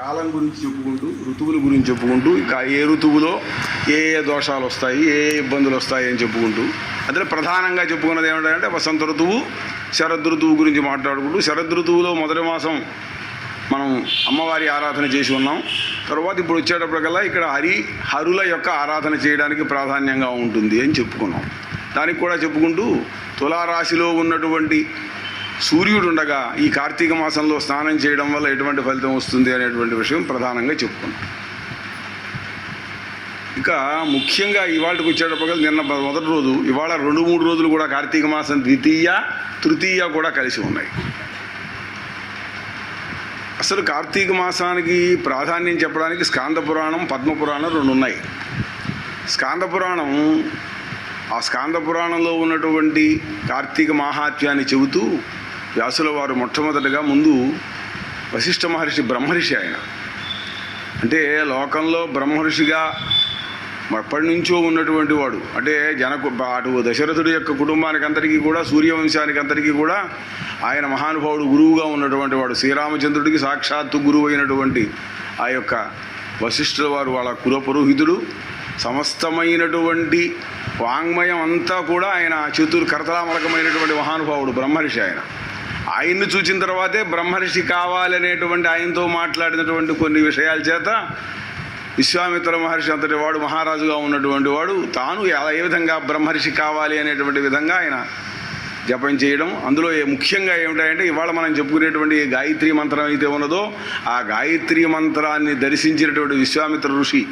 కాలం గురించి చెప్పుకుంటూ ఋతువుల గురించి చెప్పుకుంటూ ఇంకా ఏ ఋతువులో ఏ ఏ దోషాలు వస్తాయి, ఏ ఏ ఇబ్బందులు వస్తాయి అని చెప్పుకుంటూ అందులో ప్రధానంగా చెప్పుకున్నది ఏమిటంటే వసంత ఋతువు, శరద్ ఋతువు గురించి మాట్లాడుకుంటూ శరద్ ఋతువులో మొదటి మాసం మనం అమ్మవారి ఆరాధన చేసి ఉన్నాం. తర్వాత ఇప్పుడు వచ్చేటప్పటికల్లా ఇక్కడ హరుల యొక్క ఆరాధన చేయడానికి ప్రాధాన్యంగా ఉంటుంది అని చెప్పుకున్నాం. దానికి కూడా చెప్పుకుంటూ తులారాశిలో ఉన్నటువంటి సూర్యుడు ఉండగా ఈ కార్తీక మాసంలో స్నానం చేయడం వల్ల ఎటువంటి ఫలితం వస్తుంది అనేటువంటి విషయం ప్రధానంగా చెప్పుకున్నాం. ఇక ముఖ్యంగా ఇవాళకి వచ్చేటప్పటికి నిన్న మొదటి రోజు, ఇవాళ 2-3 రోజులు కూడా కార్తీక మాసం ద్వితీయ తృతీయ కూడా కలిసి ఉన్నాయి. అసలు కార్తీక మాసానికి ప్రాధాన్యం చెప్పడానికి స్కాంద పురాణం, పద్మపురాణం 2 ఉన్నాయి. ఆ స్కాంద పురాణంలో ఉన్నటువంటి కార్తీక మాహాత్మ్యాన్ని చెబుతూ వ్యాసుల వారు మొట్టమొదటిగా ముందు వశిష్ఠ మహర్షి బ్రహ్మర్షి, ఆయన అంటే లోకంలో బ్రహ్మర్షిగా ఎప్పటి నుంచో ఉన్నటువంటి వాడు. అంటే అటు దశరథుడి యొక్క కుటుంబానికి అందరికీ కూడా, సూర్యవంశానికి అందరికీ కూడా ఆయన మహానుభావుడు, గురువుగా ఉన్నటువంటి వాడు. శ్రీరామచంద్రుడికి సాక్షాత్తు గురువు అయినటువంటి ఆ యొక్క వశిష్ఠుల వారు వాళ్ళ కులపురోహితుడు. సమస్తమైనటువంటి వాంగ్మయం అంతా కూడా ఆయన కర్తలామలకమైనటువంటి మహానుభావుడు బ్రహ్మర్షి. ఆయన్ని చూసిన తర్వాతే బ్రహ్మర్షి కావాలనేటువంటి ఆయనతో మాట్లాడినటువంటి కొన్ని విషయాల చేత విశ్వామిత్ర మహర్షి అంతటి వాడు, మహారాజుగా ఉన్నటువంటి వాడు, తాను ఏ విధంగా బ్రహ్మర్షి కావాలి అనేటువంటి విధంగా ఆయన జపం చేయడం. అందులో ముఖ్యంగా ఏమిటంటే ఇవాళ మనం చెప్పుకునేటువంటి గాయత్రీ మంత్రం అయితే ఉన్నదో ఆ గాయత్రీ మంత్రాన్ని దర్శించినటువంటి విశ్వామిత్ర ఋషి,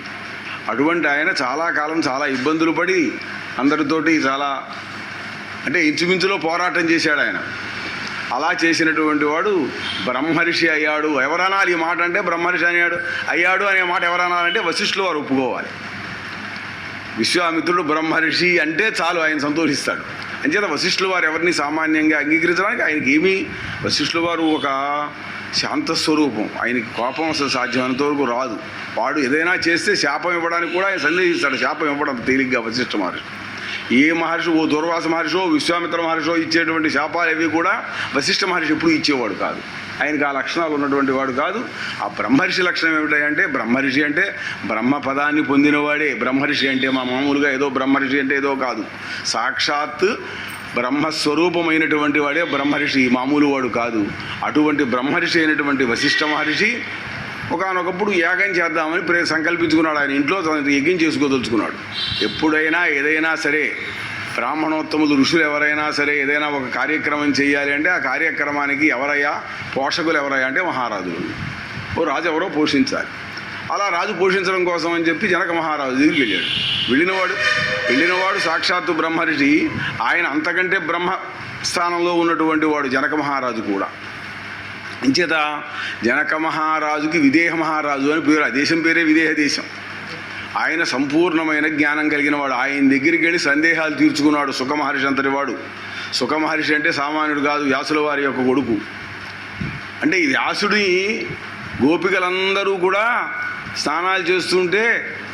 అటువంటి ఆయన చాలా కాలం చాలా ఇబ్బందులు పడి అందరితోటి చాలా అంటే ఇంచుమించులో పోరాటం చేశాడు ఆయన. అలా చేసినటువంటి వాడు బ్రహ్మర్షి అయ్యాడు. ఎవరనాలి ఈ మాట అంటే బ్రహ్మర్షి అయ్యాడు అనే మాట ఎవరనాలంటే వశిష్ఠుల వారు ఒప్పుకోవాలి. విశ్వామిత్రుడు బ్రహ్మర్షి అంటే చాలు ఆయన సంతోషిస్తాడు. అంచేత వశిష్ఠుల వారు ఎవరిని సామాన్యంగా అంగీకరించడానికి ఆయనకి ఏమీ, వశిష్ఠుల వారు ఒక శాంతస్వరూపం, ఆయనకి కోపం అసలు సాధ్యమైనంత వరకు రాదు. వాడు ఏదైనా చేస్తే శాపం ఇవ్వడానికి కూడా ఆయన సందేహిస్తాడు. శాపం ఇవ్వడం తేలిగ్గా వశిష్ఠ మహర్షి. ఏ మహర్షి, ఓ దుర్వాస మహర్షో విశ్వామిత్ర మహర్షో ఇచ్చేటువంటి శాపాలు అవి కూడా వశిష్ఠ మహర్షి ఎప్పుడూ ఇచ్చేవాడు కాదు. ఆయనకు ఆ లక్షణాలు ఉన్నటువంటి వాడు కాదు. ఆ బ్రహ్మర్షి లక్షణం ఏమిటంటే, బ్రహ్మర్షి అంటే బ్రహ్మ పదాన్ని పొందినవాడే బ్రహ్మర్షి అంటే. మామూలుగా ఏదో బ్రహ్మర్షి అంటే ఏదో కాదు, సాక్షాత్ బ్రహ్మస్వరూపమైనటువంటి వాడే బ్రహ్మర్షి, మామూలు వాడు కాదు. అటువంటి బ్రహ్మర్షి అయినటువంటి వశిష్ఠ మహర్షి ఒకానొకప్పుడు యాగం చేద్దామని సంకల్పించుకున్నాడు. ఆయన ఇంట్లో యజ్ఞం చేసుకోదలుచుకున్నాడు. ఎప్పుడైనా ఏదైనా సరే బ్రాహ్మణోత్తములు, ఋషులు ఎవరైనా సరే ఏదైనా ఒక కార్యక్రమం చేయాలి అంటే ఆ కార్యక్రమానికి ఎవరయ్యా పోషకులు, ఎవరయ్యా అంటే మహారాజులు. ఓ రాజు ఎవరో పోషించాలి. అలా రాజు పోషించడం కోసం అని చెప్పి జనక మహారాజు దగ్గరికి వెళ్ళాడు. వెళ్ళినవాడు సాక్షాత్తు బ్రహ్మర్షి. ఆయన అంతకంటే బ్రహ్మ స్థానంలో ఉన్నటువంటి వాడు జనక మహారాజు కూడా. అంచేత జనక మహారాజుకి విదేహ మహారాజు అని పేరు. ఆ దేశం పేరే విదేహ దేశం. ఆయన సంపూర్ణమైన జ్ఞానం కలిగిన వాడు. ఆయన దగ్గరికి వెళ్ళి సందేహాలు తీర్చుకున్నాడు సుఖమహర్షి అంతటి వాడు. సుఖమహర్షి అంటే సామాన్యుడు కాదు, వ్యాసుల వారి యొక్క కొడుకు. అంటే ఈ వ్యాసుడి గోపికలందరూ కూడా స్నానాలు చేస్తుంటే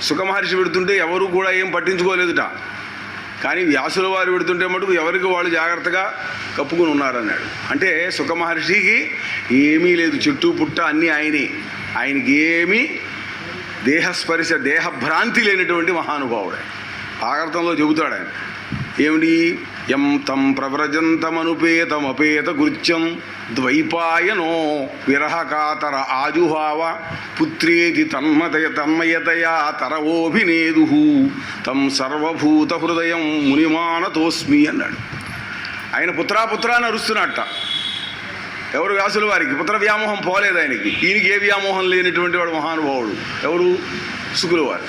సుఖమహర్షి పెడుతుంటే ఎవరు కూడా ఏం పట్టించుకోలేదుట. కానీ వ్యాసుల వారు పెడుతుంటే మటుకు ఎవరికి వాళ్ళు జాగ్రత్తగా కప్పుకుని ఉన్నారన్నాడు. అంటే సుఖమహర్షికి ఏమీ లేదు, చెట్టు పుట్ట అన్నీ ఆయనే. ఆయనకి ఏమీ దేహస్పర్శ, దేహభ్రాంతి లేనటువంటి మహానుభావుడు. భాగవతంలో చెబుతాడు ఆయన ఏమిటి, యం తం ప్రవ్రజంతమనుపేతమపేత కృత్యం ద్వైపాయనో విరహకాతర ఆజుహావ పుత్రేతి తన్మయతయా తరవోభినేదు తం సర్వభూత హృదయం మునిమానతోస్మి అన్నాడు. ఆయన పుత్రా అని అరుస్తున్నట్ట. ఎవరు? వ్యాసుల వారికి పుత్ర వ్యామోహం పోలేదు ఆయనకి. ఈయనకి ఏ వ్యామోహం లేనటువంటి వాడు మహానుభావుడు ఎవరు? శుకుల వారు.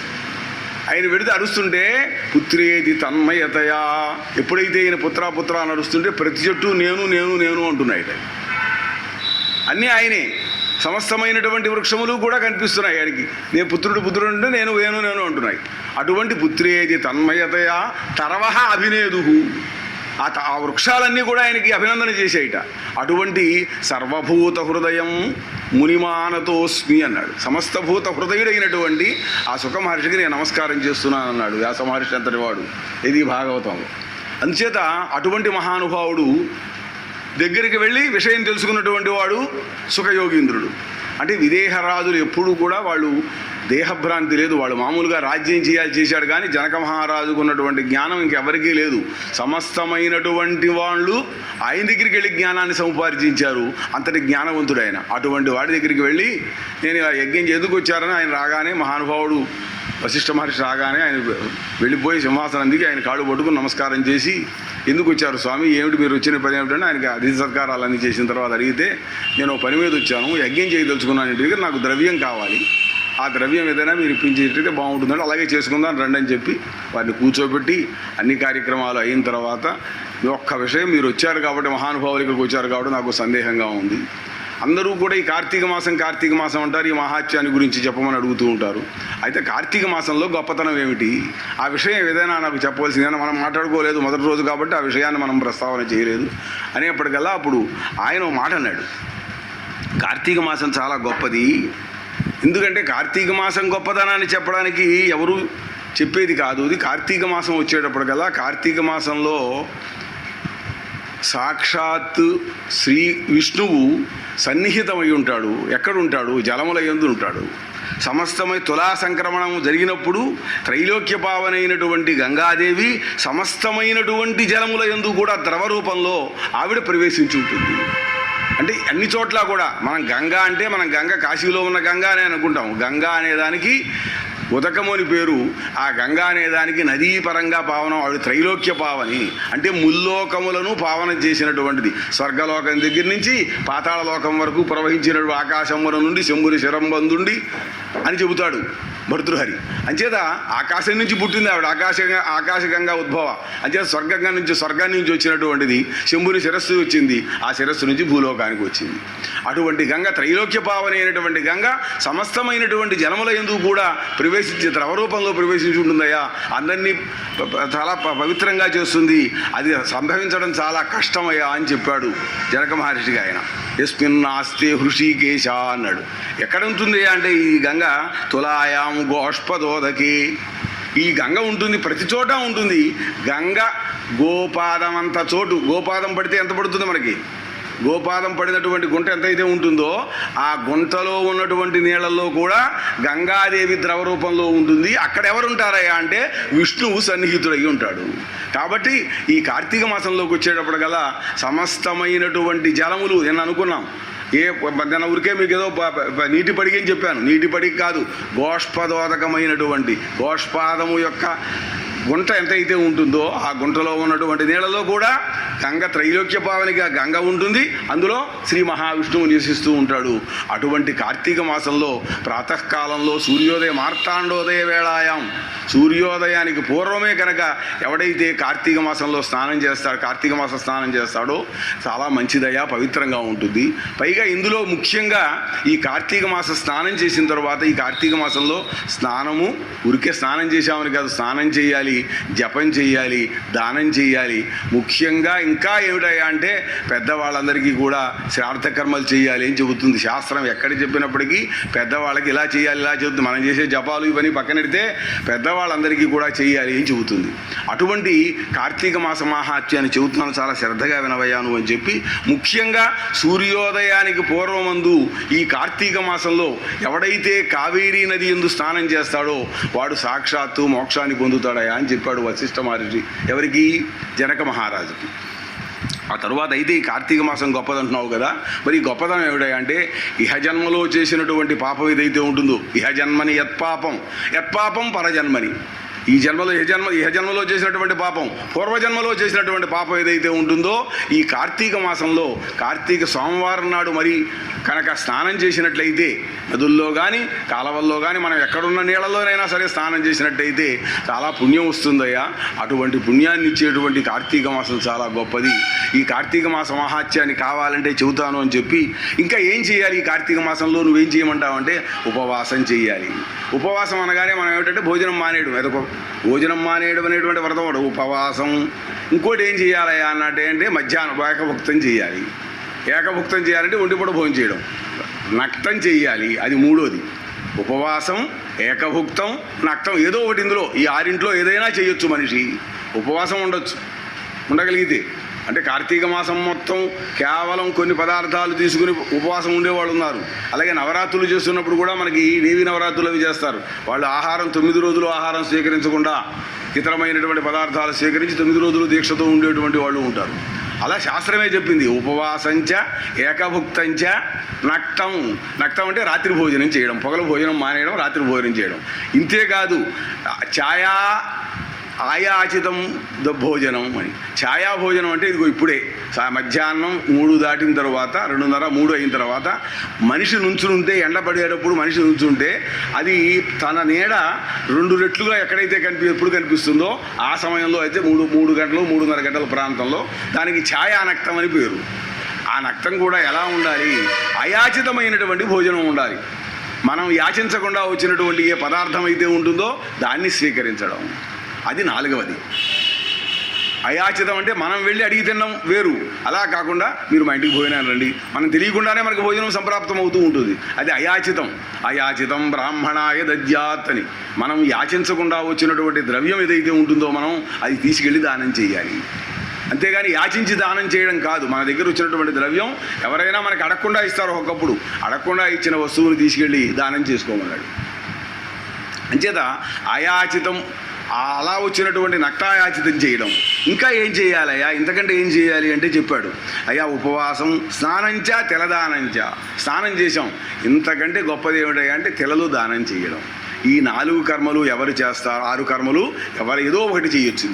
ఆయన పెడితే అరుస్తుంటే పుత్రేది తన్మయతయా, ఎప్పుడైతే ఈయన పుత్ర అని అరుస్తుంటే ప్రతి చెట్టు నేను అంటున్నాయి. అన్నీ ఆయనే. సమస్తమైనటువంటి వృక్షములు కూడా కనిపిస్తున్నాయి ఆయనకి. నేను పుత్రుడు అంటే నేను అంటున్నాయి. అటువంటి పుత్రేది తన్మయతయా తరవహ అభినేదు, ఆ వృక్షాలన్నీ కూడా ఆయనకి అభినందన చేసేయట. అటువంటి సర్వభూత హృదయం మునిమానతోస్మి అన్నాడు. సమస్త భూత హృదయుడైనటువంటి ఆ సుఖ మహర్షికి నేను నమస్కారం చేస్తున్నాను అన్నాడు వ్యాస మహర్షి అంతటి వాడు. ఇది భాగవతంలో. అందుచేత అటువంటి మహానుభావుడు దగ్గరికి వెళ్ళి విషయం తెలుసుకున్నటువంటి వాడు సుఖయోగీంద్రుడు. అంటే విదేహరాజులు ఎప్పుడూ కూడా వాళ్ళు దేహభ్రాంతి లేదు, వాళ్ళు మామూలుగా రాజ్యం చేశాడు కానీ జనక మహారాజుకు ఉన్నటువంటి జ్ఞానం ఇంకెవరికీ లేదు. సమస్తమైనటువంటి వాళ్ళు ఆయన దగ్గరికి వెళ్ళి జ్ఞానాన్ని సముపార్జించారు. అంతటి జ్ఞానవంతుడు ఆయన. అటువంటి వాడి దగ్గరికి వెళ్ళి నేను ఇలా యజ్ఞం ఎందుకు వచ్చారని ఆయన రాగానే, మహానుభావుడు వశిష్ఠ మహర్షి రాగానే ఆయన వెళ్ళిపోయి సింహాసనం దిగి ఆయన కాళ్ళు పట్టుకుని నమస్కారం చేసి, ఎందుకు వచ్చారు స్వామి, ఏమిటి మీరు వచ్చిన పని ఏమిటంటే ఆయనకి అతిథి సత్కారాలన్నీ చేసిన తర్వాత అడిగితే, నేను పని మీద వచ్చాను, యజ్ఞం చేయదలుచుకున్నాను, ఇంటి దగ్గర నాకు ద్రవ్యం కావాలి, ఆ ద్రవ్యం ఏదైనా మీరు ఇప్పించేటైతే బాగుంటుందంటే అలాగే చేసుకుందాం రండి అని చెప్పి వారిని కూర్చోబెట్టి అన్ని కార్యక్రమాలు అయిన తర్వాత, ఒక్క విషయం, మీరు వచ్చారు కాబట్టి మహానుభావులు ఇక్కడికి వచ్చారు కాబట్టి నాకు సందేహంగా ఉంది. అందరూ కూడా ఈ కార్తీక మాసం అంటారు, ఈ మహాత్యాన్ని గురించి చెప్పమని అడుగుతూ ఉంటారు. అయితే కార్తీక మాసంలో గొప్పతనం ఏమిటి, ఆ విషయం ఏదైనా నాకు చెప్పవలసిందేనా, మనం మాట్లాడుకోలేదు మొదటి రోజు కాబట్టి ఆ విషయాన్ని మనం ప్రస్తావన చేయలేదు అనేప్పటికల్లా అప్పుడు ఆయన మాట అన్నాడు, కార్తీక మాసం చాలా గొప్పది. ఎందుకంటే కార్తీక మాసం గొప్పదనాన్ని చెప్పడానికి ఎవరు చెప్పేది కాదు. ఇది కార్తీక మాసం వచ్చేటప్పటికల్లా, కార్తీక మాసంలో సాక్షాత్ శ్రీ విష్ణువు సన్నిహితమై ఉంటాడు. ఎక్కడుంటాడు? జలముల యందు ఉంటాడు. సమస్తమై తులా సంక్రమణం జరిగినప్పుడు త్రైలోక్య పావనైనటువంటి గంగాదేవి సమస్తమైనటువంటి జలముల యందు కూడా ద్రవ రూపంలో ఆవిడ ప్రవేశించి ఉంటుంది. అంటే అన్ని చోట్ల కూడా మనం గంగా అంటే మనం గంగ కాశీలో ఉన్న గంగా అని అనుకుంటాం. గంగా అనేదానికి ఉదకము అని పేరు. ఆ గంగా అనేదానికి నదీ పరంగా పావనం, ఆవిడ త్రైలోక్య పావని అంటే ముల్లోకములను పావనం చేసినటువంటిది. స్వర్గలోకం దగ్గర నుంచి పాతాళ లోకం వరకు ప్రవహించిన ఆకాశముల నుండి శంభుని శిరంబందుండి అని చెబుతాడు భర్తృహరి. అంచేత ఆకాశం నుంచి పుట్టింది ఆవిడ, ఆకాశగంగా ఉద్భవ. అంచేత స్వర్గం నుంచి వచ్చినటువంటిది శంభుని శిరస్సు వచ్చింది, ఆ శిరస్సు నుంచి భూలోకానికి వచ్చింది. అటువంటి గంగ త్రైలోక్య పావని అయినటువంటి గంగ సమస్తమైనటువంటి జలముల యందు కూడా ప్రవేశించి ద్రవరూపంలో ప్రవేశించి ఉంటుందయ్యా. అందరినీ చాలా పవిత్రంగా చేస్తుంది. అది సంభవించడం చాలా కష్టమయ్యా అని చెప్పాడు జనక మహర్షిగా ఆయన. యస్మిన్నాస్తే హృషికేశ అన్నాడు. ఎక్కడ ఉంటుంది అంటే ఈ గంగ తులాయాం గోష్పదోదకి, ఈ గంగ ఉంటుంది, ప్రతి చోట ఉంటుంది. గంగ గోపాదం అంత చోటు, గోపాదం పడితే ఎంత పడుతుంది మనకి, గోపాదం పడినటువంటి గుంట ఎంతైతే ఉంటుందో ఆ గుంటలో ఉన్నటువంటి నీళ్ళల్లో కూడా గంగాదేవి ద్రవ రూపంలో ఉంటుంది. అక్కడ ఎవరుంటారయ్యా అంటే విష్ణువు సన్నిహితుడై ఉంటాడు. కాబట్టి ఈ కార్తీక మాసంలోకి వచ్చేటప్పటికల్లా సమస్తమైనటువంటి జలములు, నేను అనుకున్నాం నేను ఊరికే మీకు ఏదో నీటి పడికి అని చెప్పాను, నీటి పడికి కాదు, గోష్పదోదకమైనటువంటి గోష్పాదము యొక్క గుంట ఎంతైతే ఉంటుందో ఆ గుంటలో ఉన్నటువంటి నీళ్ళలో కూడా గంగ త్రైలోక్య పావనిగా గంగ ఉంటుంది. అందులో శ్రీ మహావిష్ణువు నివసిస్తూ ఉంటాడు. అటువంటి కార్తీక మాసంలో ప్రాతకాలంలో సూర్యోదయ మార్తాండోదయ వేళాయాం, సూర్యోదయానికి పూర్వమే కనుక ఎవడైతే కార్తీక మాసంలో స్నానం చేస్తాడో, కార్తీక మాస స్నానం చేస్తాడో చాలా మంచిదయ్యా, పవిత్రంగా ఉంటుంది. పైగా ఇందులో ముఖ్యంగా ఈ కార్తీక మాస స్నానం చేసిన తర్వాత, ఈ కార్తీక మాసంలో స్నానము ఊరికే స్నానం చేశామని కాదు, స్నానం చేయాలి, జపం చేయాలి, దానం చేయాలి. ముఖ్యంగా ఇంకా ఏమిటయ్యా అంటే పెద్దవాళ్ళందరికీ కూడా శ్రార్థ కర్మలు చేయాలి అని చెబుతుంది శాస్త్రం. ఎక్కడ చెప్పినప్పటికీ పెద్దవాళ్ళకి ఇలా చేయాలి, ఇలా చెబుతుంది. మనం చేసే జపాలు ఇవన్నీ పక్కనెడితే పెద్దవాళ్ళందరికీ కూడా చేయాలి అని చెబుతుంది. అటువంటి కార్తీక మాస మహాత్యాన్ని చెబుతున్నాను, చాలా శ్రద్ధగా వినవయ్యాను అని చెప్పి, ముఖ్యంగా సూర్యోదయానికి పూర్వమందు ఈ కార్తీక మాసంలో ఎవడైతే కావేరీ నది యందు స్నానం చేస్తాడో వాడు సాక్షాత్తు మోక్షాన్ని పొందుతాడయా అని చెప్పాడు వశిష్ఠ మహర్షి. ఎవరికి? జనక మహారాజుకి. ఆ తరువాత అయితే ఈ కార్తీక మాసం గొప్పదంటున్నావు కదా, మరి ఈ గొప్పదనం ఏమిటా అంటే ఇహజన్మలో చేసినటువంటి పాపం ఏదైతే ఉంటుందో, ఇహజన్మని యత్పాపం పరజన్మని, ఈ జన్మలో ఇహజన్మలో చేసినటువంటి పాపం, పూర్వజన్మలో చేసినటువంటి పాపం ఏదైతే ఉంటుందో ఈ కార్తీక మాసంలో కార్తీక సోమవారం నాడు మరి కనుక స్నానం చేసినట్లయితే, నదుల్లో కానీ కాలవల్లో కానీ మనం ఎక్కడున్న నీళ్ళలోనైనా సరే స్నానం చేసినట్టయితే చాలా పుణ్యం వస్తుందయ్యా. అటువంటి పుణ్యాన్ని ఇచ్చేటువంటి కార్తీక మాసం చాలా గొప్పది. ఈ కార్తీక మాస మహాత్యాన్ని కావాలంటే చెబుతాను అని చెప్పి, ఇంకా ఏం చేయాలి ఈ కార్తీక మాసంలో నువ్వేం చేయమంటావంటే ఉపవాసం చేయాలి. ఉపవాసం అనగానే మనం ఏమిటంటే భోజనం మానేయడం, భోజనం మానేయడం అనేటువంటి వ్రతం ఒకటి ఉపవాసం. ఇంకోటి ఏం చేయాలి అన్నట్టు అంటే మధ్యాహ్నం ఏకభుక్తం చేయాలి. ఏకభుక్తం చేయాలంటే ఒంటిపూట భోజనం చేయడం. నక్తం చేయాలి, అది మూడోది. ఉపవాసం, ఏకభుక్తం, నక్తం, ఏదో ఒకటి ఇందులో ఈ ఆరింట్లో ఏదైనా చేయొచ్చు మనిషి. ఉపవాసం ఉండొచ్చు, ఉండగలిగితే అంటే కార్తీక మాసం మొత్తం కేవలం కొన్ని పదార్థాలు తీసుకుని ఉపవాసం ఉండేవాళ్ళు ఉన్నారు. అలాగే నవరాత్రులు చేస్తున్నప్పుడు కూడా మనకి దేవీ నవరాత్రులు అవి చేస్తారు. వాళ్ళు ఆహారం 9 రోజులు ఆహారం స్వీకరించకుండా ఇతరమైనటువంటి పదార్థాలు స్వీకరించి 9 రోజులు దీక్షతో ఉండేటువంటి వాళ్ళు ఉంటారు. అలా శాస్త్రమే చెప్పింది, ఉపవాసంచ ఏకభుక్తంచ నక్తం. నక్తం అంటే రాత్రి భోజనం చేయడం, పొగల భోజనం మానేయడం, రాత్రి భోజనం చేయడం. ఇంతేకాదు ఛాయా ఆయాచితం భోజనం అని. ఛాయా భోజనం అంటే ఇదిగో ఇప్పుడే మధ్యాహ్నం 3 దాటిన తర్వాత 2:30, 3 అయిన తర్వాత మనిషి నుంచుంటే, ఎండ పడేటప్పుడు మనిషి నుంచుంటే అది తన నీడ 2 రెట్లుగా ఎక్కడైతే ఎప్పుడు కనిపిస్తుందో ఆ సమయంలో అయితే 3 గంటలు 3:30 గంటల ప్రాంతంలో దానికి ఛాయానక్తం అని పేరు. ఆ నక్తం కూడా ఎలా ఉండాలి? అయాచితమైనటువంటి భోజనం ఉండాలి. మనం యాచించకుండా వచ్చినటువంటి ఏ పదార్థం అయితే ఉంటుందో దాన్ని స్వీకరించడం, అది 4వది. అయాచితం అంటే మనం వెళ్ళి అడిగి తినడం వేరు. అలా కాకుండా మీరు మా ఇంటికి భోజనం రండి, మనం తెలియకుండానే మనకు భోజనం సంప్రాప్తం అవుతూ ఉంటుంది, అది అయాచితం. అయాచితం బ్రాహ్మణాయ దద్యాత్ అని. మనం యాచించకుండా వచ్చినటువంటి ద్రవ్యం ఏదైతే ఉంటుందో మనం అది తీసుకెళ్ళి దానం చేయాలి. అంతేగాని యాచించి దానం చేయడం కాదు. మన దగ్గర వచ్చినటువంటి ద్రవ్యం ఎవరైనా మనకి అడగకుండా ఇస్తారు. ఒకప్పుడు అడగకుండా ఇచ్చిన వస్తువుని తీసుకెళ్ళి దానం చేసుకోమన్నాడు. అంచేత అయాచితం, అలా వచ్చినటువంటి నక్తాయాచితం చేయడం. ఇంకా ఏం చేయాలయ్యా, ఇంతకంటే ఏం చేయాలి అంటే చెప్పాడు. అయ్యా ఉపవాసం, స్నానంచా తెలదానంచా. స్నానం చేసాం, ఇంతకంటే గొప్పది ఏమిటయ్యా అంటే తెలలు దానం చేయడం. ఈ 4 కర్మలు ఎవరు చేస్తారు? 6 కర్మలు ఎవరు ఏదో ఒకటి చేయొచ్చు.